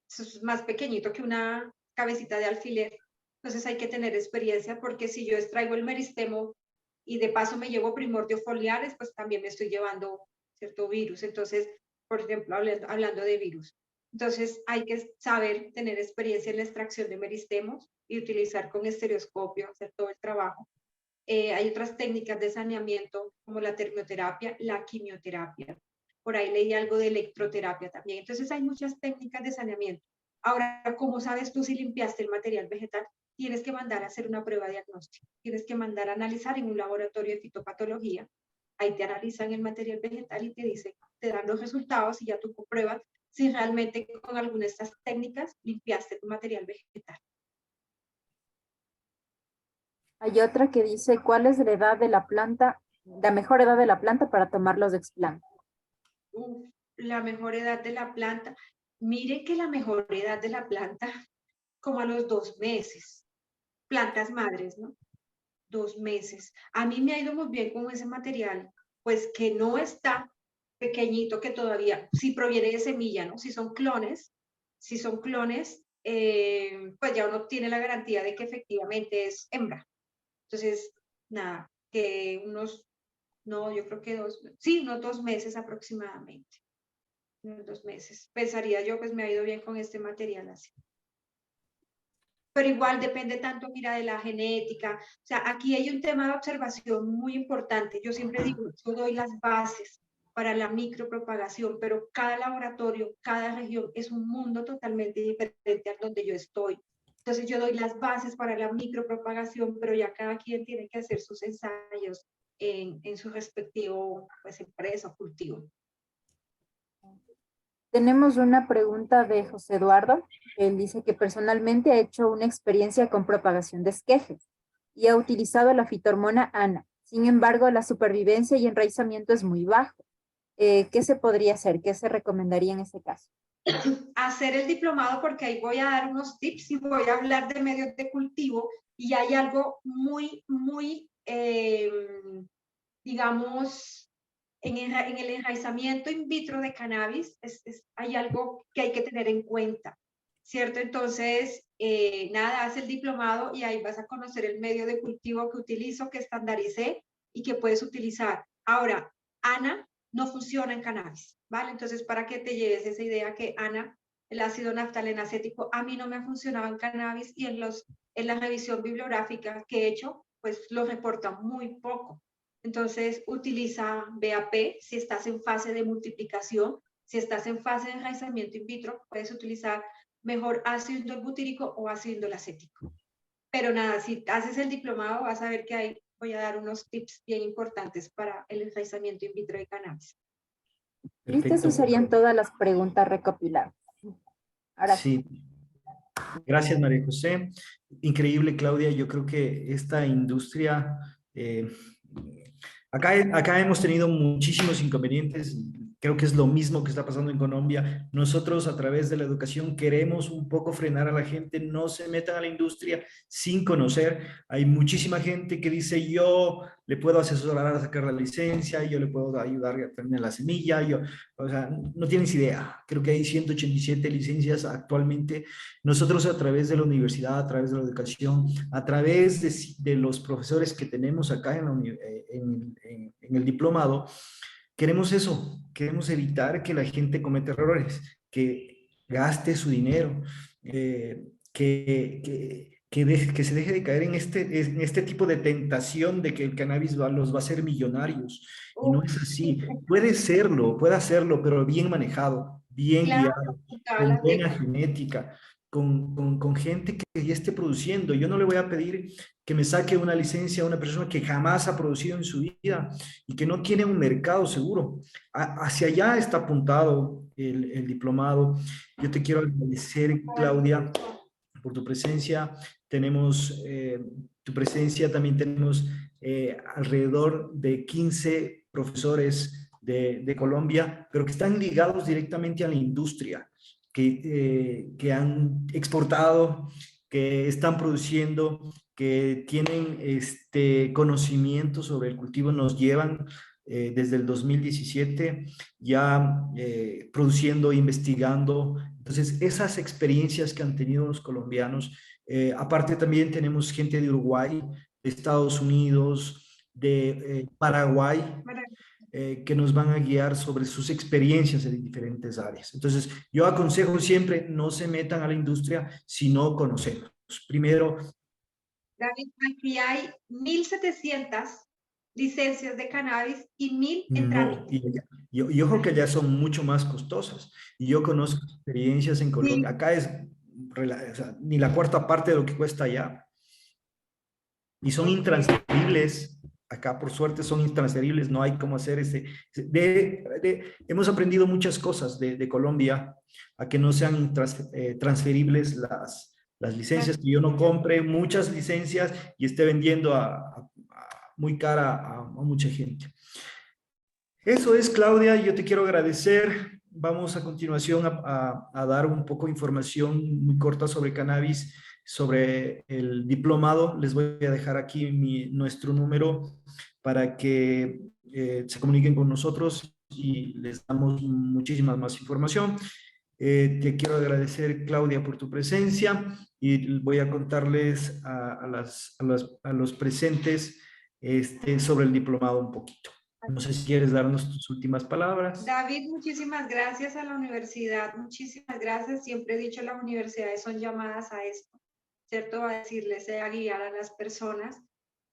Es más pequeñito que una cabecita de alfiler. Entonces hay que tener experiencia porque si yo extraigo el meristemo y de paso me llevo primordios foliares, pues también me estoy llevando cierto virus. Entonces, por ejemplo, hablando de virus. Entonces hay que saber tener experiencia en la extracción de meristemos y utilizar con estereoscopio, hacer todo el trabajo. Hay otras técnicas de saneamiento como la termioterapia, la quimioterapia. Por ahí leí algo de electroterapia también. Entonces hay muchas técnicas de saneamiento. Ahora, ¿cómo sabes tú si limpiaste el material vegetal? Tienes que mandar a hacer una prueba diagnóstica. Tienes que mandar a analizar en un laboratorio de fitopatología. Ahí te analizan el material vegetal y te dicen, te dan los resultados y ya tú compruebas si realmente con alguna de estas técnicas limpiaste tu material vegetal. Hay otra que dice, ¿cuál es la edad de la planta, la mejor edad de la planta para tomar los explantes? La mejor edad de la planta. Mire que la mejor edad de la planta, como a los 2 meses. Plantas madres, ¿no? 2 meses. A mí me ha ido muy bien con ese material, pues que no está pequeñito, que todavía, si proviene de semilla, ¿no? Si son clones, pues ya uno tiene la garantía de que efectivamente es hembra. Entonces, nada, que no, yo creo que unos 2 meses aproximadamente. Unos 2 meses. Pensaría yo, pues me ha ido bien con este material así. Pero igual depende tanto, mira, de la genética. O sea, aquí hay un tema de observación muy importante. Yo siempre digo, yo doy las bases para la micropropagación, pero cada laboratorio, cada región es un mundo totalmente diferente a donde yo estoy. Entonces yo doy las bases para la micropropagación, pero ya cada quien tiene que hacer sus ensayos en su respectivo, pues, empresa o cultivo. Tenemos una pregunta de José Eduardo. Él dice que personalmente ha hecho una experiencia con propagación de esquejes y ha utilizado la fitohormona ANA. Sin embargo, la supervivencia y enraizamiento es muy bajo. ¿Qué se podría hacer? ¿Qué se recomendaría en ese caso? Hacer el diplomado porque ahí voy a dar unos tips y voy a hablar de medios de cultivo y hay algo muy, digamos, en el enraizamiento in vitro de cannabis hay algo que hay que tener en cuenta, ¿cierto? Entonces, nada, haz el diplomado y ahí vas a conocer el medio de cultivo que utilizo, que estandaricé y que puedes utilizar. Ahora, ANA no funciona en cannabis, ¿vale? Entonces, para que te lleves esa idea que ANA el ácido naftalenacético a mí no me ha funcionado en cannabis y en la revisión bibliográfica que he hecho, pues lo reporta muy poco. Entonces, utiliza BAP si estás en fase de multiplicación. Si estás en fase de enraizamiento in vitro, puedes utilizar mejor ácido indolbutírico o ácido indolacético. Pero nada, si haces el diplomado, vas a ver que ahí voy a dar unos tips bien importantes para el enraizamiento in vitro de cannabis. Listo, esas serían todas las preguntas recopiladas. Ahora sí. Sí. Gracias, María José. Increíble, Claudia. Yo creo que esta industria, acá hemos tenido muchísimos inconvenientes. Creo que es lo mismo que está pasando en Colombia. Nosotros a través de la educación queremos un poco frenar a la gente, no se metan a la industria sin conocer. Hay muchísima gente que dice, yo le puedo asesorar a sacar la licencia, yo le puedo ayudar a tener la semilla, o sea, no tienes idea. Creo que hay 187 licencias actualmente. Nosotros a través de la universidad, a través de la educación, a través de los profesores que tenemos acá en el diplomado, queremos eso, queremos evitar que la gente cometa errores, que gaste su dinero, que se deje de caer en este tipo de tentación de que el cannabis los va a hacer millonarios. Y no es así. Puede hacerlo, pero bien manejado, bien Claro, guiado, toda con la buena técnica. genética, con gente que ya esté produciendo. Yo no le voy a pedir que me saque una licencia a una persona que jamás ha producido en su vida y que no tiene un mercado seguro. Hacia allá está apuntado el diplomado. Yo te quiero agradecer, Claudia, por tu presencia. Tenemos tu presencia, también tenemos alrededor de 15 profesores de Colombia, pero que están ligados directamente a la industria, que han exportado, que están produciendo, que tienen conocimiento sobre el cultivo, nos llevan desde el 2017 ya produciendo, investigando. Entonces, esas experiencias que han tenido los colombianos, aparte también tenemos gente de Uruguay, de Estados Unidos, de Paraguay, que nos van a guiar sobre sus experiencias en diferentes áreas. Entonces, yo aconsejo siempre, no se metan a la industria si no conocemos. Primero, David, aquí hay 1.700 licencias de cannabis y 1.000 en no, trámite. y ojo que ya son mucho más costosas. Y yo conozco experiencias en Colombia. Sí, Acá es o sea, ni la cuarta parte de lo que cuesta allá. Y son ok. intransferibles. Acá, por suerte, son intransferibles. No hay cómo hacer hemos aprendido muchas cosas de Colombia a que no sean transferibles las licencias, que yo no compre muchas licencias y esté vendiendo muy cara a mucha gente. Eso es, Claudia, yo te quiero agradecer. Vamos a continuación a dar un poco de información muy corta sobre cannabis, sobre el diplomado. Les voy a dejar aquí nuestro número para que se comuniquen con nosotros y les damos muchísima más información. Te quiero agradecer, Claudia, por tu presencia y voy a contarles a los presentes sobre el diplomado un poquito. No sé si quieres darnos tus últimas palabras. David, muchísimas gracias a la universidad, muchísimas gracias. Siempre he dicho, las universidades son llamadas a esto, ¿cierto? A decirles, a guiar a las personas.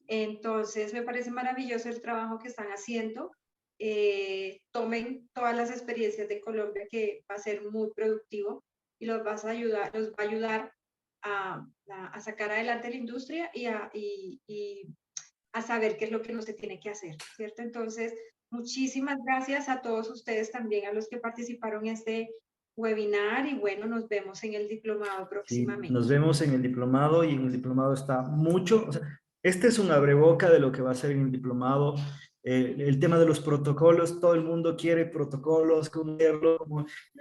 Entonces, me parece maravilloso el trabajo que están haciendo. Tomen todas las experiencias de Colombia, que va a ser muy productivo y los va a ayudar a sacar adelante la industria y a saber qué es lo que no se tiene que hacer, ¿cierto? Entonces, muchísimas gracias a todos ustedes también, a los que participaron en este webinar y bueno, nos vemos en el diplomado Sí, próximamente. nos vemos en el diplomado y en el diplomado está mucho, o sea, este es un abreboca de lo que va a ser en el diplomado. El tema de los protocolos, todo el mundo quiere protocolos,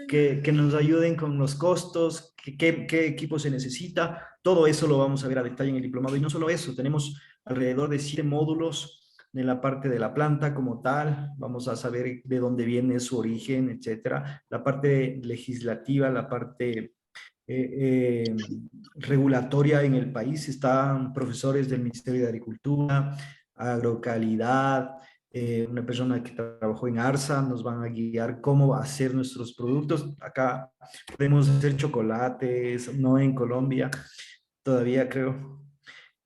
que nos ayuden con los costos, qué equipo se necesita, todo eso lo vamos a ver a detalle en el diplomado. Y no solo eso, tenemos alrededor de 7 módulos en la parte de la planta como tal, vamos a saber de dónde viene su origen, etcétera. La parte legislativa, la parte regulatoria en el país, están profesores del Ministerio de Agricultura, Agrocalidad, una persona que trabajó en ARSA, nos van a guiar cómo hacer nuestros productos. Acá podemos hacer chocolates, no en Colombia, todavía creo,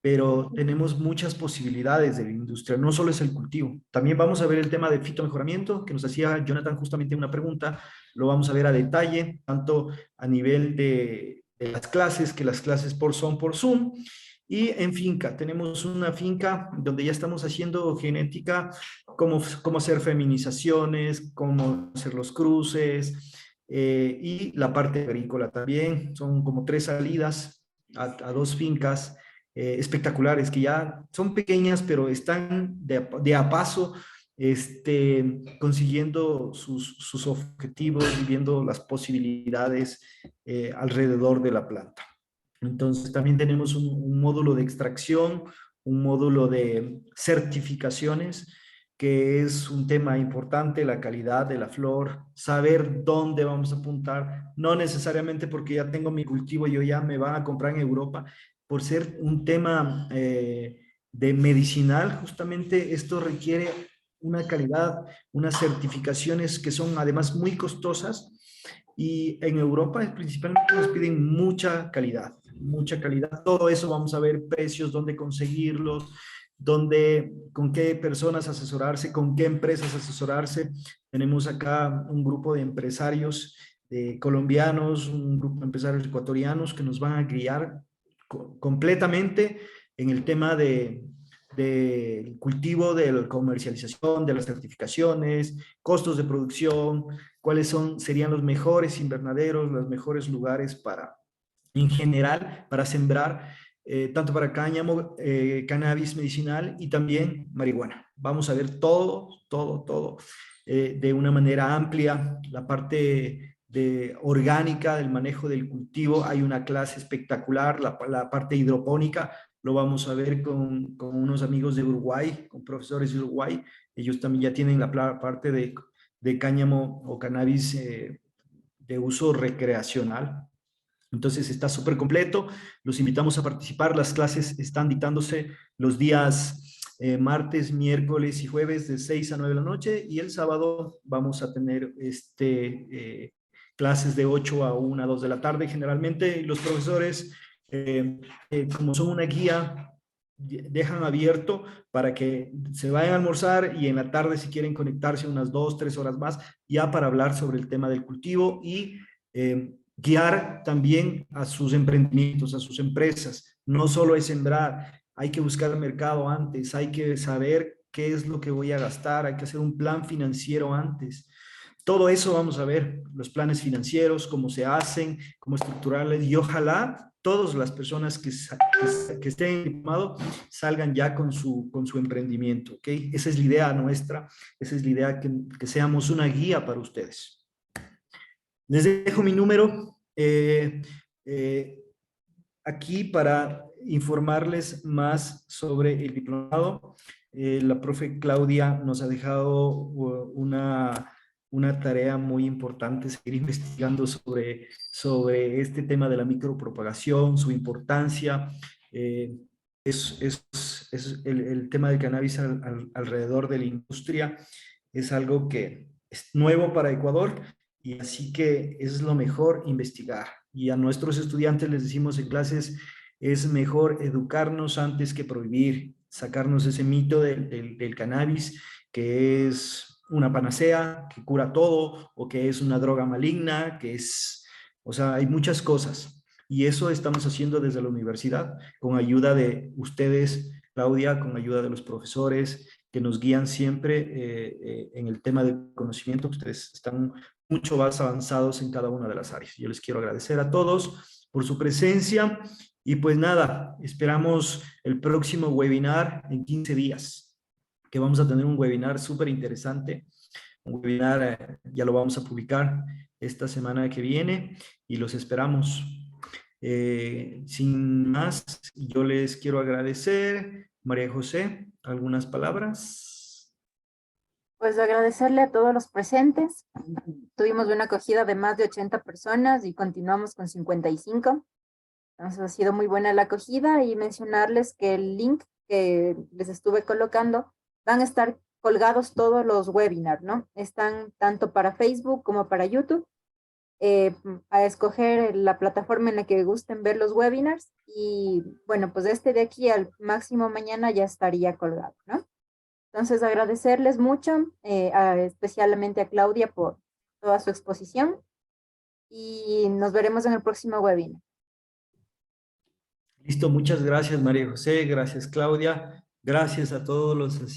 pero tenemos muchas posibilidades de la industria, no solo es el cultivo. También vamos a ver el tema de fitomejoramiento, que nos hacía Jonathan justamente una pregunta, lo vamos a ver a detalle, tanto a nivel de las clases, que las clases son por Zoom, y en finca. Tenemos una finca donde ya estamos haciendo genética, cómo hacer feminizaciones, cómo hacer los cruces, y la parte agrícola también. Son como 3 salidas a 2 fincas espectaculares, que ya son pequeñas, pero están de a paso consiguiendo sus objetivos y viendo las posibilidades alrededor de la planta. Entonces también tenemos un módulo de extracción, un módulo de certificaciones, que es un tema importante, la calidad de la flor, saber dónde vamos a apuntar, no necesariamente porque ya tengo mi cultivo, yo ya me van a comprar en Europa, por ser un tema de medicinal, justamente esto requiere una calidad, unas certificaciones que son además muy costosas, y en Europa principalmente nos piden mucha calidad, mucha calidad. Todo eso vamos a ver precios, dónde conseguirlos, dónde, con qué personas asesorarse, con qué empresas asesorarse. Tenemos acá un grupo de empresarios colombianos, un grupo de empresarios ecuatorianos que nos van a guiar completamente en el tema del cultivo, de la comercialización, de las certificaciones, costos de producción, serían los mejores invernaderos, los mejores lugares en general, para sembrar, tanto para cáñamo, cannabis medicinal y también marihuana. Vamos a ver todo, de una manera amplia. La parte orgánica, del manejo del cultivo, hay una clase espectacular, la parte hidropónica, lo vamos a ver con unos amigos de Uruguay, con profesores de Uruguay. Ellos también ya tienen la parte de cáñamo o cannabis de uso recreacional. Entonces está súper completo, los invitamos a participar. Las clases están dictándose los días martes, miércoles y jueves de 6 a 9 de la noche, y el sábado vamos a tener clases de 8 a 1 a 2 de la tarde. Generalmente los profesores, como son una guía, dejan abierto para que se vayan a almorzar, y en la tarde, si quieren conectarse unas 2, 3 horas más, ya para hablar sobre el tema del cultivo y guiar también a sus emprendimientos, a sus empresas. No solo es sembrar, hay que buscar el mercado antes, hay que saber qué es lo que voy a gastar, hay que hacer un plan financiero antes. Todo eso vamos a ver, los planes financieros, cómo se hacen, cómo estructurarles, y ojalá todas las personas que estén diplomados salgan ya con su emprendimiento, ¿ok? Esa es la idea nuestra, esa es la idea, que seamos una guía para ustedes. Les dejo mi número aquí para informarles más sobre el diplomado. La profe Claudia nos ha dejado una tarea muy importante, seguir investigando sobre este tema de la micropropagación, su importancia. Es el tema del cannabis alrededor de la industria es algo que es nuevo para Ecuador, y así que es lo mejor investigar. Y a nuestros estudiantes les decimos en clases, es mejor educarnos antes que prohibir, sacarnos ese mito del cannabis, que es una panacea, que cura todo, o que es una droga maligna, o sea, hay muchas cosas. Y eso estamos haciendo desde la universidad, con ayuda de ustedes, Claudia, con ayuda de los profesores que nos guían siempre en el tema del conocimiento. Ustedes están mucho más avanzados en cada una de las áreas. Yo les quiero agradecer a todos por su presencia, y pues nada, esperamos el próximo webinar en 15 días, que vamos a tener un webinar súper interesante. Un webinar, ya lo vamos a publicar esta semana que viene, y los esperamos. Sin más, yo les quiero agradecer. María José, ¿algunas palabras? Pues agradecerle a todos los presentes. Tuvimos una acogida de más de 80 personas y continuamos con 55. Entonces ha sido muy buena la acogida, y mencionarles que el link que les estuve colocando van a estar colgados todos los webinars, ¿no? Están tanto para Facebook como para YouTube. A escoger la plataforma en la que gusten ver los webinars y bueno, pues este de aquí al máximo mañana ya estaría colgado, ¿no? Entonces agradecerles mucho, especialmente a Claudia por toda su exposición y nos veremos en el próximo webinar. Listo, muchas gracias María José, gracias Claudia, gracias a todos los asistentes.